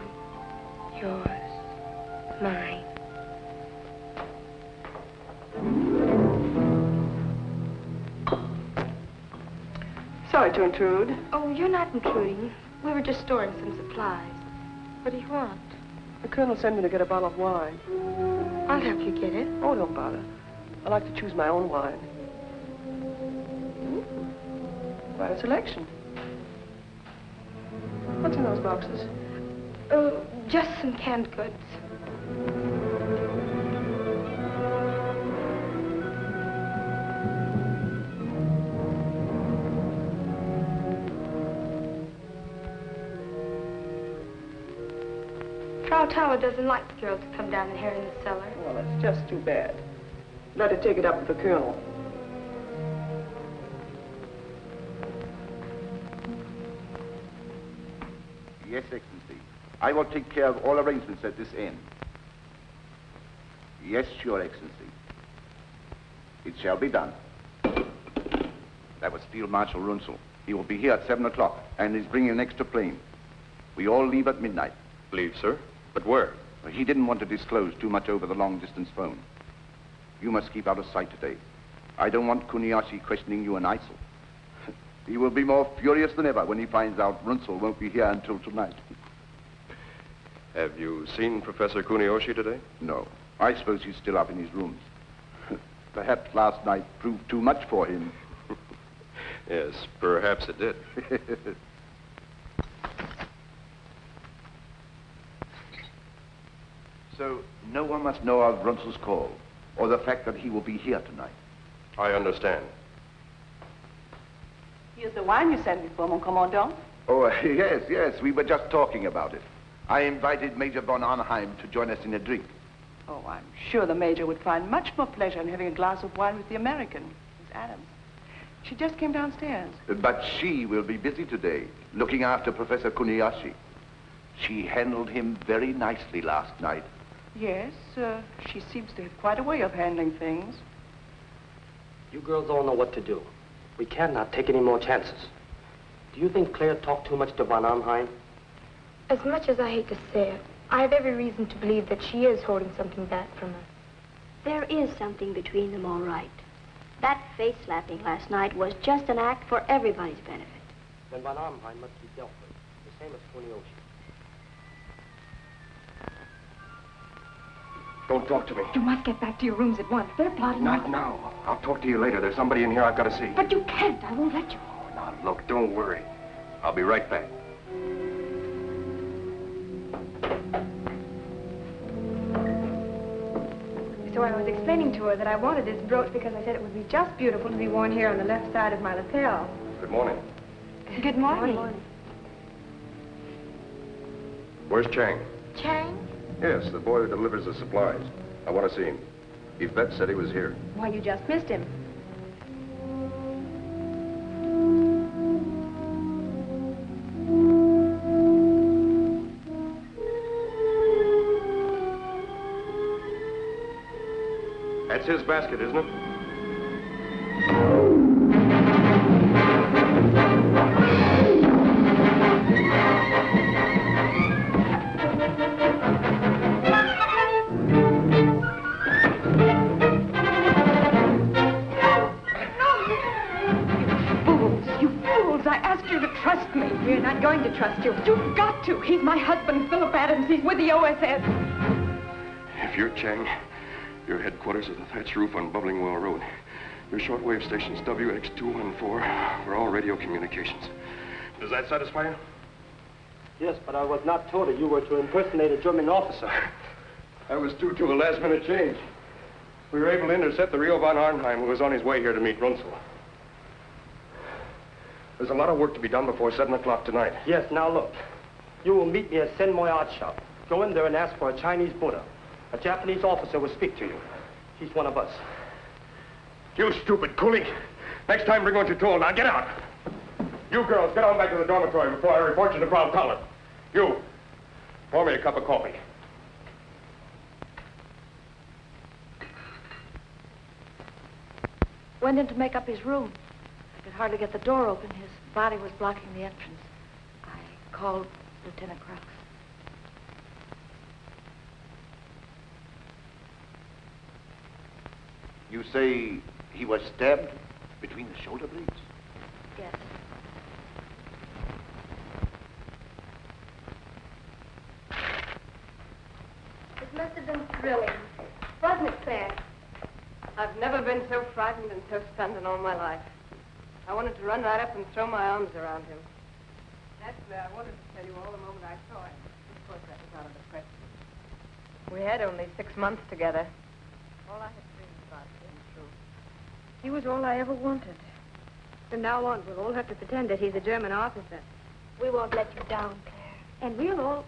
Yours, mine. Sorry to intrude. Oh, you're not intruding. We were just storing some supplies. What do you want? The colonel sent me to get a bottle of wine. I'll help you get it. Oh, don't bother. I like to choose my own wine. Quite a selection. What's in those boxes? Oh, just some canned goods. Frau Tala doesn't like the girls to come down here in the cellar. Well, that's just too bad. Let her take it up with the colonel. Yes, Excellency. I will take care of all arrangements at this end. Yes, Your Excellency. It shall be done. That was Field Marshal Runzel. He will be here at 7 o'clock, and is bringing an extra plane. We all leave at midnight. Leave, sir? But where? He didn't want to disclose too much over the long-distance phone. You must keep out of sight today. I don't want Kuniyashi questioning you in ISIL. He will be more furious than ever when he finds out Runzel won't be here until tonight. Have you seen Professor Kuniyoshi today? No. I suppose he's still up in his rooms. Perhaps last night proved too much for him. Yes, perhaps it did. So, no one must know of Runzel's call, or the fact that he will be here tonight. I understand. Here's the wine you sent me for, mon commandant. Oh, yes, we were just talking about it. I invited Major von Arnheim to join us in a drink. Oh, I'm sure the Major would find much more pleasure in having a glass of wine with the American, Miss Adams. She just came downstairs. But she will be busy today, looking after Professor Kuniyashi. She handled him very nicely last night. Yes, she seems to have quite a way of handling things. You girls all know what to do. We cannot take any more chances. Do you think Claire talked too much to von Arnheim? As much as I hate to say it, I have every reason to believe that she is holding something back from us. There is something between them, all right. That face-slapping last night was just an act for everybody's benefit. Then von Arnheim must be dealt with, the same as Kuniyoshi. Don't talk to me. You must get back to your rooms at once. They're plotting. Not now. I'll talk to you later. There's somebody in here I've got to see. But you can't. I won't let you. Oh, now, look, don't worry. I'll be right back. So I was explaining to her that I wanted this brooch because I said it would be just beautiful to be worn here on the left side of my lapel. Good morning. Good morning. Where's Chang? Chang? Yes, the boy who delivers the supplies. I want to see him. Yvette said he was here. Why, you just missed him. That's his basket, isn't it? We're not going to trust you. You've got to. He's my husband, Philip Adams. He's with the OSS. If you're Chang, your headquarters are the thatched roof on Bubbling Well Road. Your shortwave station's WX214 for all radio communications. Does that satisfy you? Yes, but I was not told that you were to impersonate a German officer. I was due to a last-minute change. We were able to intercept the real von Arnheim, who was on his way here to meet Runzel. There's a lot of work to be done before 7 o'clock tonight. Yes, now look. You will meet me at Senmoy Art Shop. Go in there and ask for a Chinese Buddha. A Japanese officer will speak to you. He's one of us. You stupid coolie. Next time bring what you're told. Now get out. You girls, get on back to the dormitory before I report you to Frau Tala. You, pour me a cup of coffee. Went in to make up his room. I could hardly get the door open. His body was blocking the entrance. I called Lieutenant Crux. You say he was stabbed between the shoulder blades? Yes. must have been thrilling. Wasn't it, Claire? I've never been so frightened and so stunned in all my life. I wanted to run right up and throw my arms around him. Actually, I wanted to tell you all the moment I saw him. Of course, that was out of the question. We had only 6 months together. All I had dreamed about came true. He was all I ever wanted. From now on, we'll all have to pretend that he's a German officer. We won't let you down, Claire. And we'll all...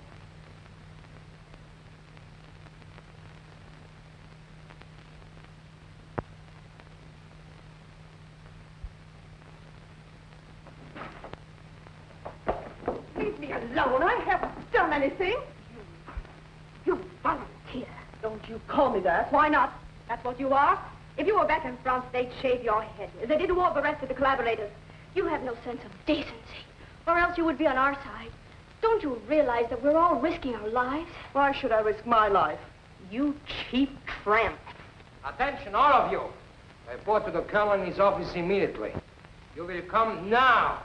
Leave me alone. I haven't done anything. You volunteer. Don't you call me that. Why not? That's what you are. If you were back in France, they'd shave your head, as they did to all the rest of the collaborators. You have no sense of decency, or else you would be on our side. Don't you realize that we're all risking our lives? Why should I risk my life? You cheap tramp. Attention, all of you. Report to the colonel in his office immediately. You will come now.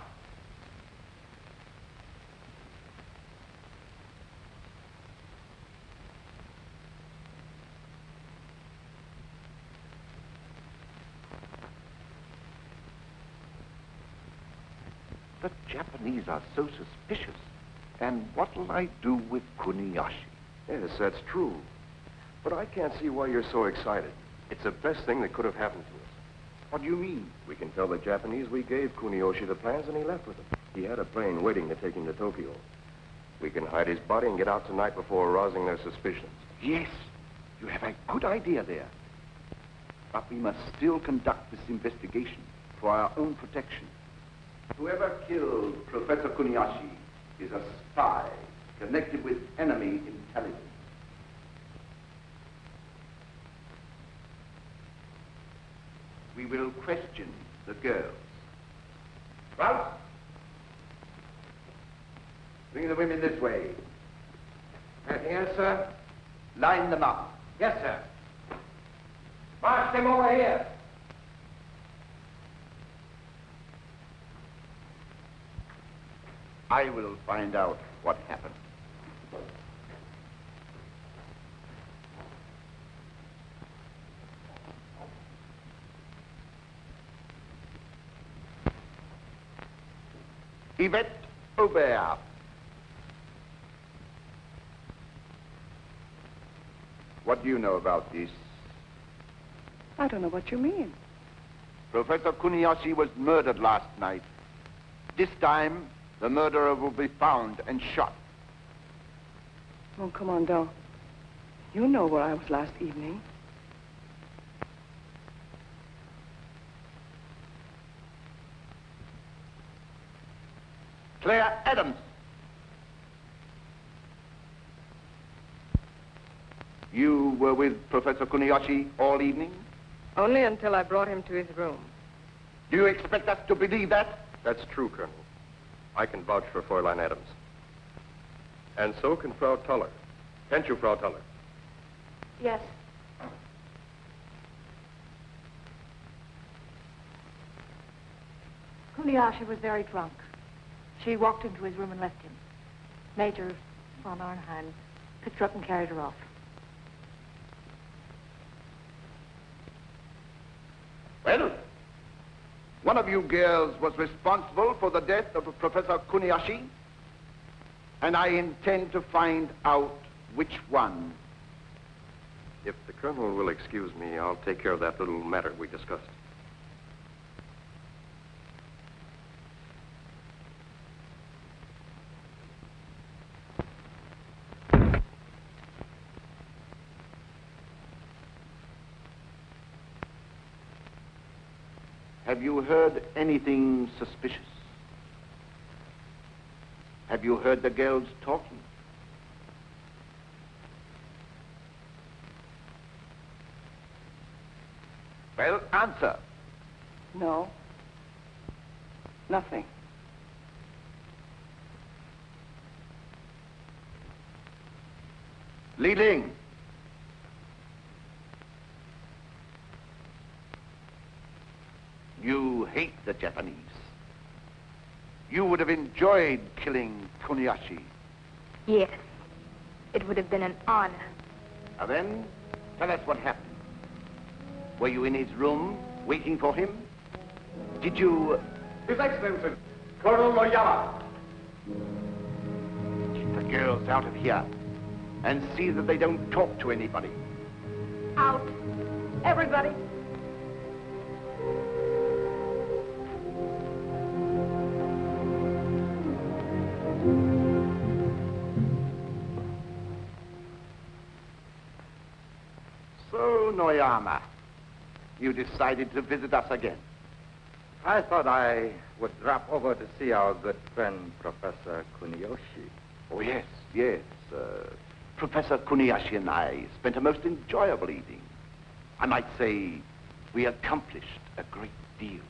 The Japanese are so suspicious. And what'll I do with Kuniyoshi? Yes, that's true. But I can't see why you're so excited. It's the best thing that could have happened to us. What do you mean? We can tell the Japanese we gave Kuniyoshi the plans and he left with them. He had a plane waiting to take him to Tokyo. We can hide his body and get out tonight before arousing their suspicions. Yes, you have a good idea there. But we must still conduct this investigation for our own protection. Whoever killed Professor Kuniyoshi is a spy connected with enemy intelligence. We will question the girls. Ralph, bring the women this way. Anything else, sir? Line them up. Yes, sir. March them over here. I will find out what happened. Yvette Aubert. What do you know about this? I don't know what you mean. Professor Kuniyoshi was murdered last night. This time, the murderer will be found and shot. Oh, Commandant. You know where I was last evening. Claire Adams. You were with Professor Kuniyoshi all evening? Only until I brought him to his room. Do you expect us to believe that? That's true, Colonel. I can vouch for Fräulein Adams. And so can Frau Toller. Can't you, Frau Toller? Yes. Kuniyoshi was very drunk. She walked into his room and left him. Major von Arnheim picked her up and carried her off. Well, one of you girls was responsible for the death of Professor Kuniyoshi, and I intend to find out which one. If the Colonel will excuse me, I'll take care of that little matter we discussed. Have you heard anything suspicious? Have you heard the girls talking? Well, answer. No. Nothing. Li Ling. You hate the Japanese. You would have enjoyed killing Kuniyoshi. Yes. It would have been an honor. Now then, tell us what happened. Were you in his room, waiting for him? Did you... His Excellency, Colonel Loyala. Keep the girls out of here, and see that they don't talk to anybody. Out. Everybody. So, Noyama, you decided to visit us again. I thought I would drop over to see our good friend, Professor Kuniyoshi. Oh, yes, yes. Professor Kuniyoshi and I spent a most enjoyable evening. I might say we accomplished a great deal.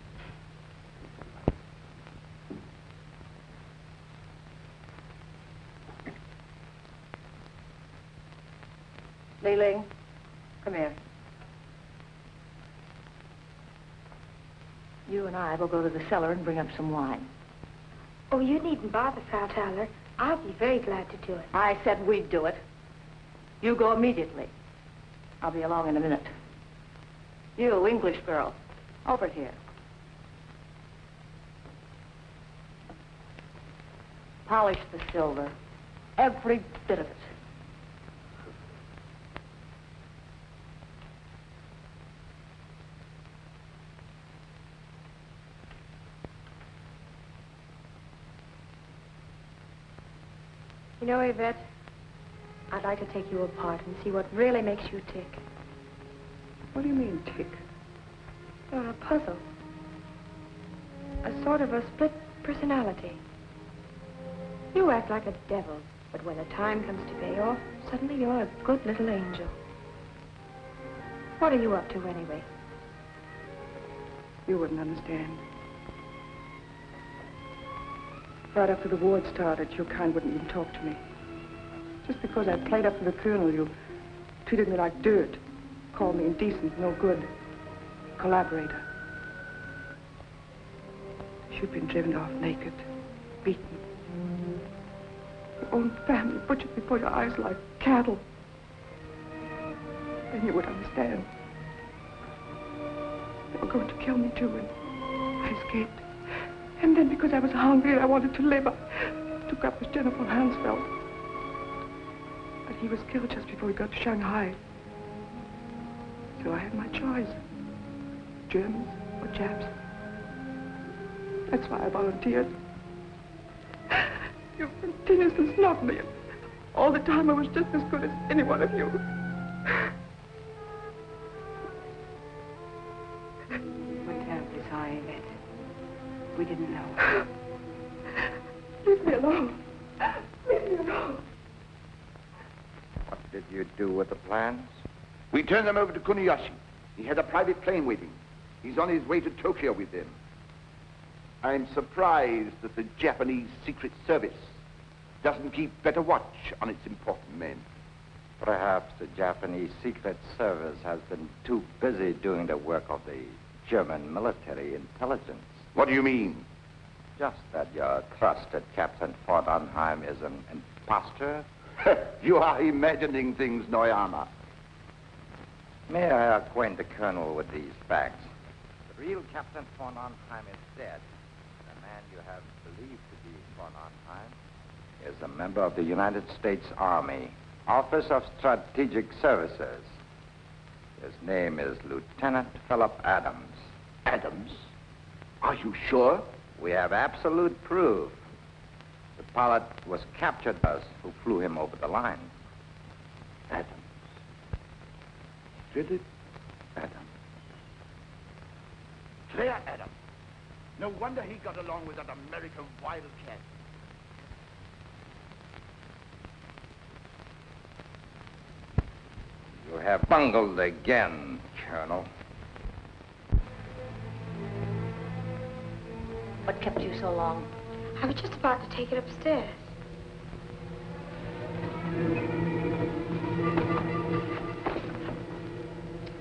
Li Ling, come here. You and I will go to the cellar and bring up some wine. Oh, you needn't bother, Frau Thaler. I'll be very glad to do it. I said we'd do it. You go immediately. I'll be along in a minute. You, English girl, over here. Polish the silver. Every bit of it. You know, Yvette, I'd like to take you apart and see what really makes you tick. What do you mean, tick? You're a puzzle. A sort of a split personality. You act like a devil, but when the time comes to pay off, suddenly you're a good little angel. What are you up to, anyway? You wouldn't understand. Right after the ward started, your kind wouldn't even talk to me. Just because I played up to the colonel, you treated me like dirt. Called me indecent, no good. Collaborator. You've been driven off naked, beaten. Your own family butchered before your eyes like cattle. Then you would understand. They were going to kill me too, and I escaped. And then because I was hungry and I wanted to live, I took up with General von Hansfeld. But he was killed just before we got to Shanghai. So I had my choice. Germans or Japs. That's why I volunteered. You continuously snubbed me. All the time I was just as good as any one of you. We're terribly sorry, Yvette. We didn't know. Leave me alone. Leave me alone. What did you do with the plans? We turned them over to Kuniyoshi. He had a private plane with him. He's on his way to Tokyo with them. I'm surprised that the Japanese Secret Service doesn't keep better watch on its important men. Perhaps the Japanese Secret Service has been too busy doing the work of the German military intelligence. What do you mean? Just that your trusted Captain von Arnheim is an imposter. You are imagining things, Noyama. May I acquaint the Colonel with these facts? The real Captain von Arnheim is dead. The man you have believed to be von Arnheim is a member of the United States Army, Office of Strategic Services. His name is Lieutenant Philip Adams. Adams? Are you sure? We have absolute proof. The pilot was captured by us who flew him over the line. Adams. Philip Adams. Claire Adams. No wonder he got along with that American wildcat. You have bungled again, Colonel. What kept you so long? I was just about to take it upstairs.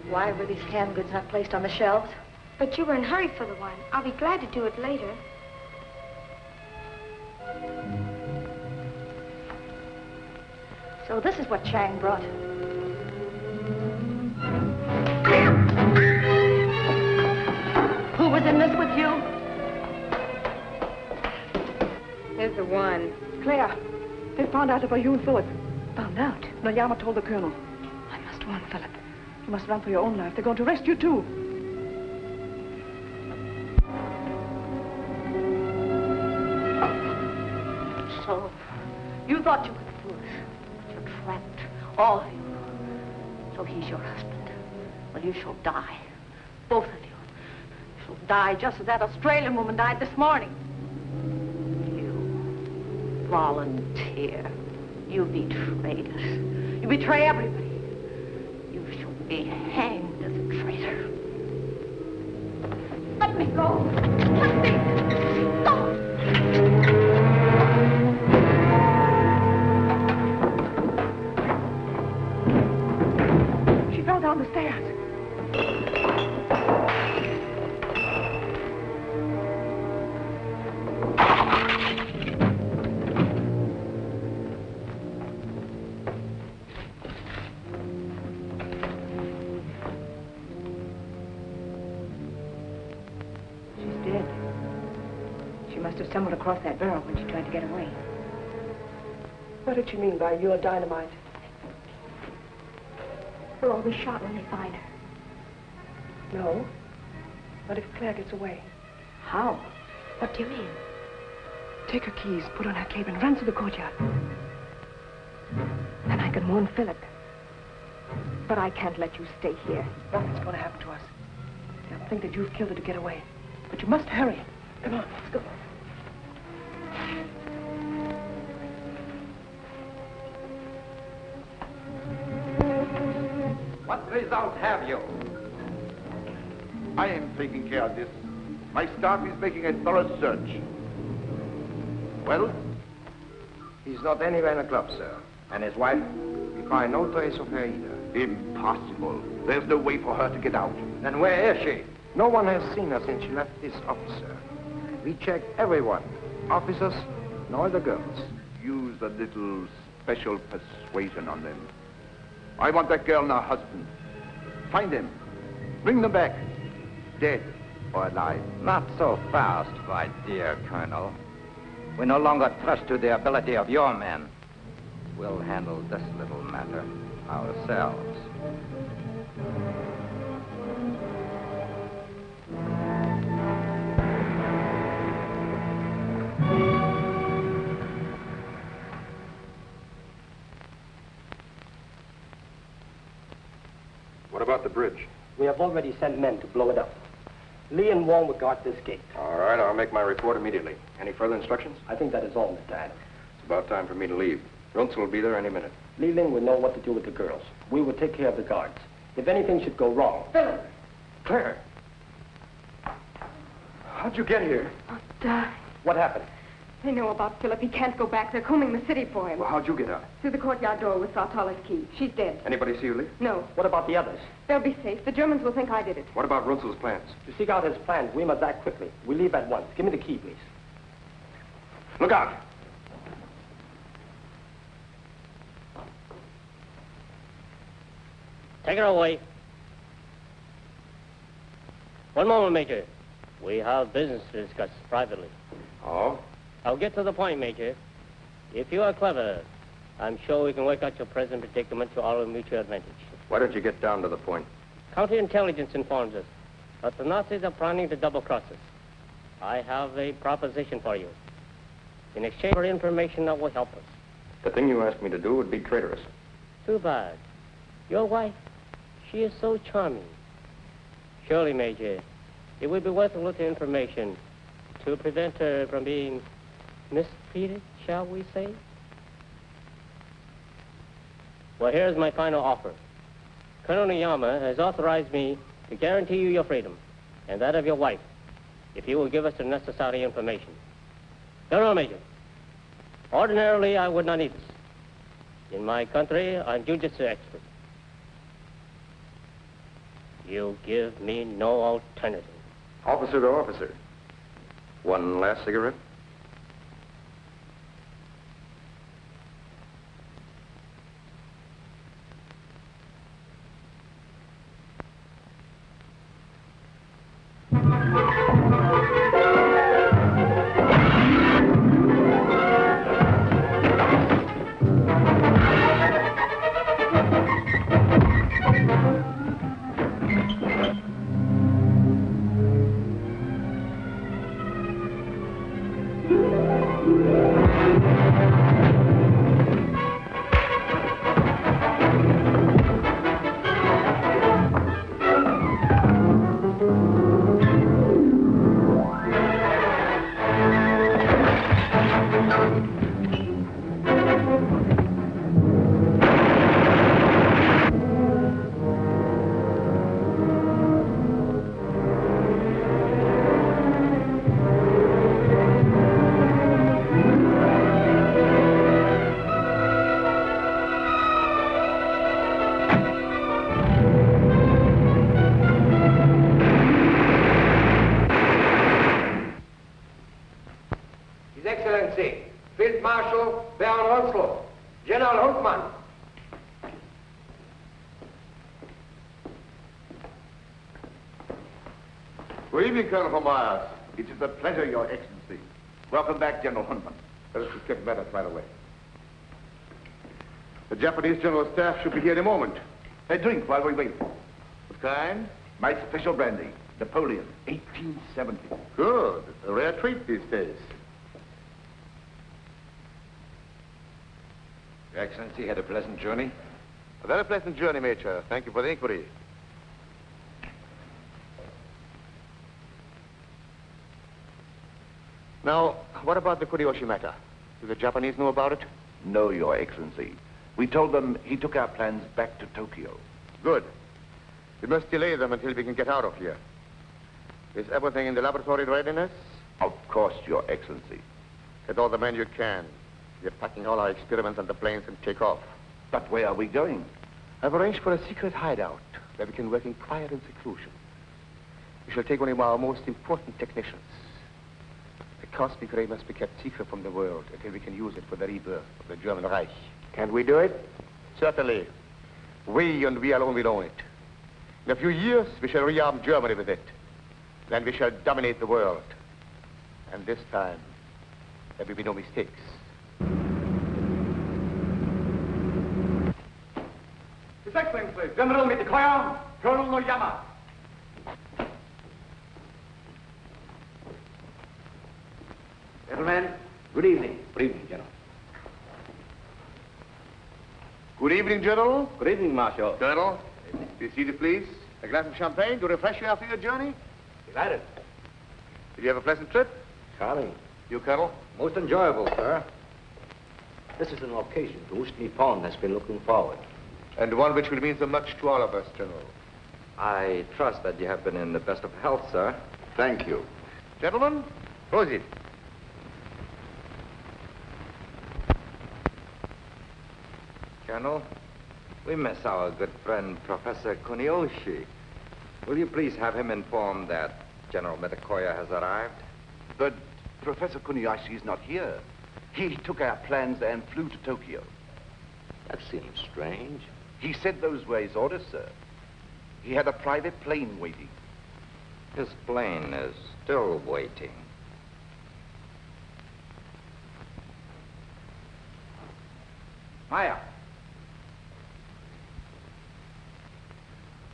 Why were these canned goods not placed on the shelves? But you were in a hurry for the wine. I'll be glad to do it later. So this is what Chang brought. in this with you? Here's the one. Claire, they found out about you and Philip. Found out? Noyama told the colonel. I must warn Philip. You must run for your own life. They're going to arrest you, too. So, you thought you could fool us. You're trapped. All of you. So he's your husband. Well, you shall die. Both of you. You shall die just as that Australian woman died this morning. You volunteer. You betrayed us. You betray everybody. You shall be hanged as a traitor. Let me go. Let me go. She fell down the stairs. Stumbled across that barrel when she tried to get away. What did she mean by your dynamite? We'll all be shot when they find her. No. What if Claire gets away? How? What do you mean? Take her keys, put on her cape, and run to the courtyard. Then I can warn Philip. But I can't let you stay here. Nothing's going to happen to us. They'll think that you've killed her to get away. But you must hurry. Come on, let's go. What result have you? I am taking care of this. My staff is making a thorough search. Well? He's not anywhere in the club, sir. And his wife? We find no trace of her either. Impossible. There's no way for her to get out. Then where is she? No one has seen her since she left this office, sir. We checked everyone. Officers and all the girls. Use a little special persuasion on them. I want that girl and her husband. Find them. Bring them back. Dead or alive. Not so fast, my dear Colonel. We no longer trust to the ability of your men. We'll handle this little matter ourselves. What about the bridge? We have already sent men to blow it up. Lee and Wong will guard this gate. All right, I'll make my report immediately. Any further instructions? I think that is all, Mr. Adams. It's about time for me to leave. Runzel will be there any minute. Lee Ling will know what to do with the girls. We will take care of the guards. If anything should go wrong... Philip! Claire! How'd you get here? I'll die. What happened? They know about Philip. He can't go back. They're combing the city for him. Well, how'd you get out? Through the courtyard door with Tala's key. She's dead. Anybody see you leave? No. What about the others? They'll be safe. The Germans will think I did it. What about Runzel's plans? To seek out his plans, we must act quickly. We leave at once. Give me the key, please. Look out! Take her away. One moment, Major. We have business to discuss privately. Oh? I'll get to the point, Major. If you are clever, I'm sure we can work out your present predicament to our mutual advantage. Why don't you get down to the point? Counterintelligence informs us that the Nazis are planning to double-cross us. I have a proposition for you. In exchange for information that will help us. The thing you asked me to do would be traitorous. Too bad. Your wife, she is so charming. Surely, Major, it would be worth a little information to prevent her from being mistreated, shall we say? Well, here's my final offer. Colonel Noyama has authorized me to guarantee you your freedom and that of your wife if you will give us the necessary information. Colonel Major, ordinarily I would not need this. In my country, I'm jujitsu expert. You give me no alternative. Officer to officer. One last cigarette? Good evening, Colonel von Myers. It is a pleasure, Your Excellency. Welcome back, General Hunman. Let us get matters right away. The Japanese General Staff should be here in a moment. A drink while we wait. What kind? My special brandy, Napoleon, 1870. Good. A rare treat these days. Your Excellency had a pleasant journey? A very pleasant journey, Major. Thank you for the inquiry. Now, what about the Kurioshi matter? Do the Japanese know about it? No, Your Excellency. We told them he took our plans back to Tokyo. Good. We must delay them until we can get out of here. Is everything in the laboratory in readiness? Of course, Your Excellency. Get all the men you can. We're packing all our experiments on the planes and take off. But where are we going? I've arranged for a secret hideout where we can work in quiet and seclusion. We shall take one of our most important technicians. The cosmic ray must be kept secret from the world until we can use it for the rebirth of the German Reich. Can we do it? Certainly. We and we alone will own it. In a few years, we shall rearm Germany with it. Then we shall dominate the world. And this time, there will be no mistakes. His Excellency, General, we declare Colonel Noyama. Gentlemen, good evening. Good evening, General. Good evening, General. Good evening, Marshal. Colonel, be seated, please. A glass of champagne to refresh you after your journey. Delighted. Did you have a pleasant trip? Charming. You, Colonel? Most enjoyable, sir. This is an occasion to which Nippon has been looking forward. And one which will mean so much to all of us, General. I trust that you have been in the best of health, sir. Thank you. Gentlemen, proceed. Colonel, we miss our good friend, Professor Kuniyoshi. Will you please have him informed that General Mitakoya has arrived? But Professor Kuniyashi is not here. He took our plans and flew to Tokyo. That seems strange. He said those were his orders, sir. He had a private plane waiting. His plane is still waiting. Maya.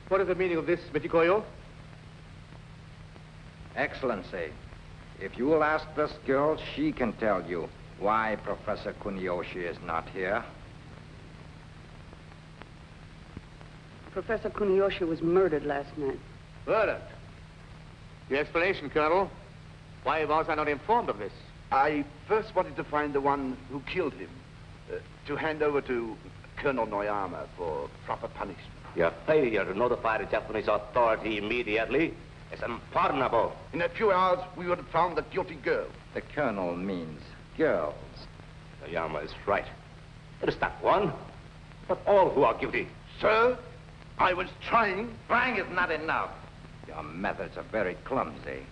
What is the meaning of this, Mitikoyo? Excellency, if you will ask this girl, she can tell you why Professor Kuniyoshi is not here. Professor Kuniyoshi was murdered last night. Murdered? Your explanation, Colonel. Why was I not informed of this? I first wanted to find the one who killed him, to hand over to Colonel Noyama for proper punishment. Your failure to notify the Japanese authority immediately is unpardonable. In a few hours, we would have found the guilty girl. The colonel means girls. Noyama is right. It is not one, but all who are guilty. Sir, I was trying. Trying is not enough. Your methods are very clumsy.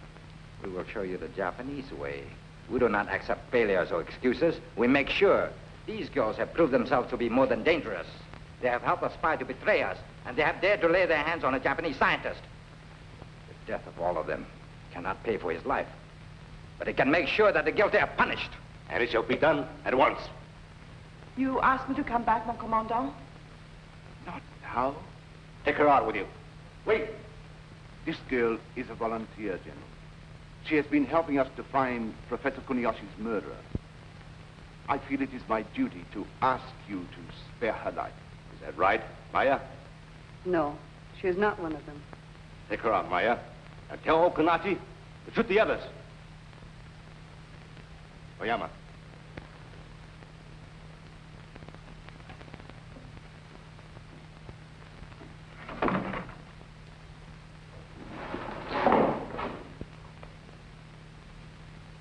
We will show you the Japanese way. We do not accept failures or excuses. We make sure. These girls have proved themselves to be more than dangerous. They have helped a spy to betray us, and they have dared to lay their hands on a Japanese scientist. The death of all of them cannot pay for his life, but it can make sure that the guilty are punished. And it shall be done at once. You asked me to come back, mon commandant? Not now. Take her out with you. Wait. This girl is a volunteer, General. She has been helping us to find Professor Kuniyoshi's murderer. I feel it is my duty to ask you to spare her life. Is that right, Maya? No, she is not one of them. Take her out, Maya. And tell Okanachi to shoot the others. Oyama.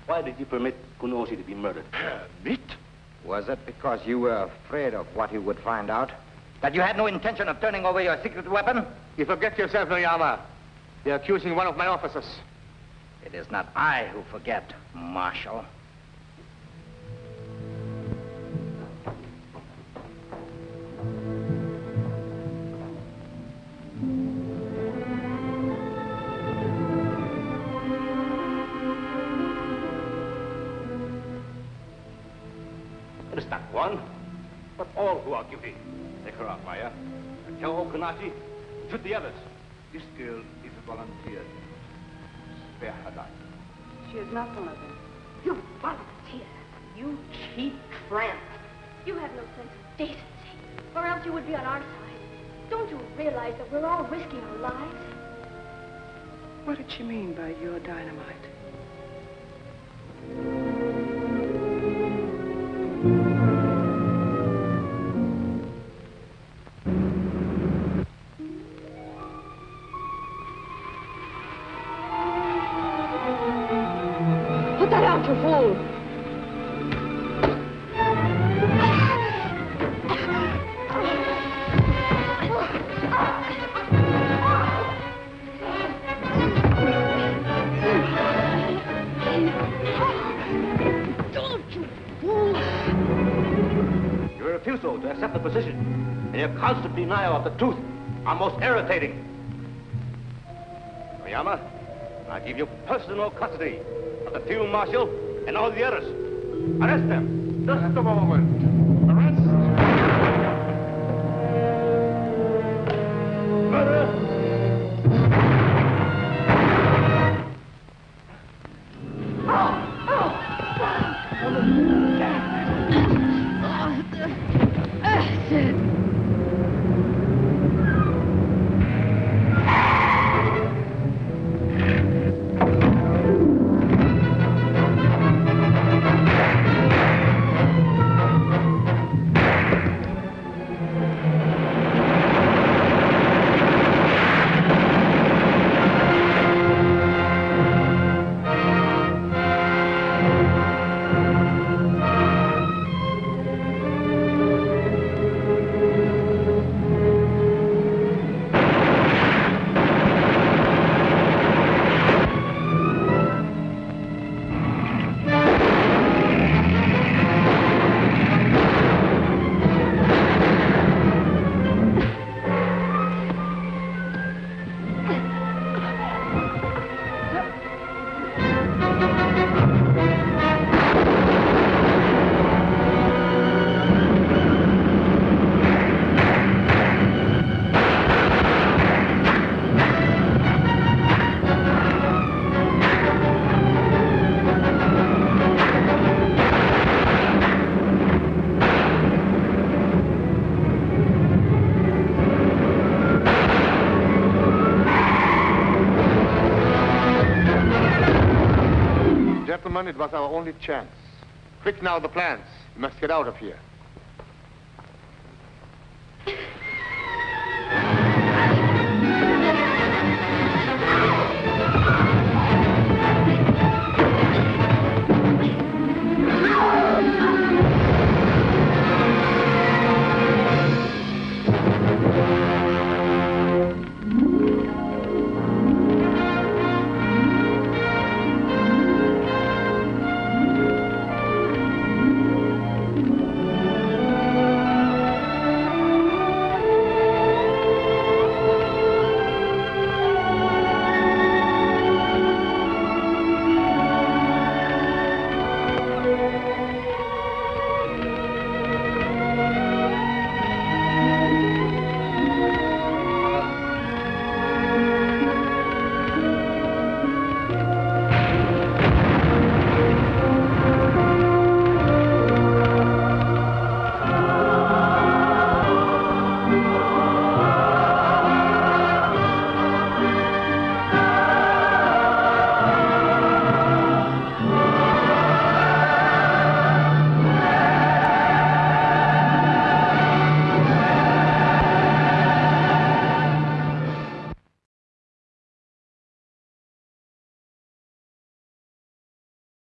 Why did you permit Kunoshi to be murdered? Permit? Was it because you were afraid of what he would find out? That you had no intention of turning over your secret weapon? You forget yourself, Noyama. You're accusing one of my officers. It is not I who forget, Marshal. one, but all who are guilty. Take her out, Maya. And tell Okanashi, shoot the others. This girl is a volunteer. Spare her life. She is not one of them. You volunteer. You cheap tramp. You have no sense of decency, or else you would be on our side. Don't you realize that we're all risking our lives? What did she mean by your dynamite? Put that out, you fool! Your refusal to accept the position and your constant denial of the truth are most irritating. Oyama, I give you personal custody of the field marshal and all the others. Arrest them. Just a moment. Arrest. Murder. Gentlemen, it was our only chance. Quick now, the plans. We must get out of here.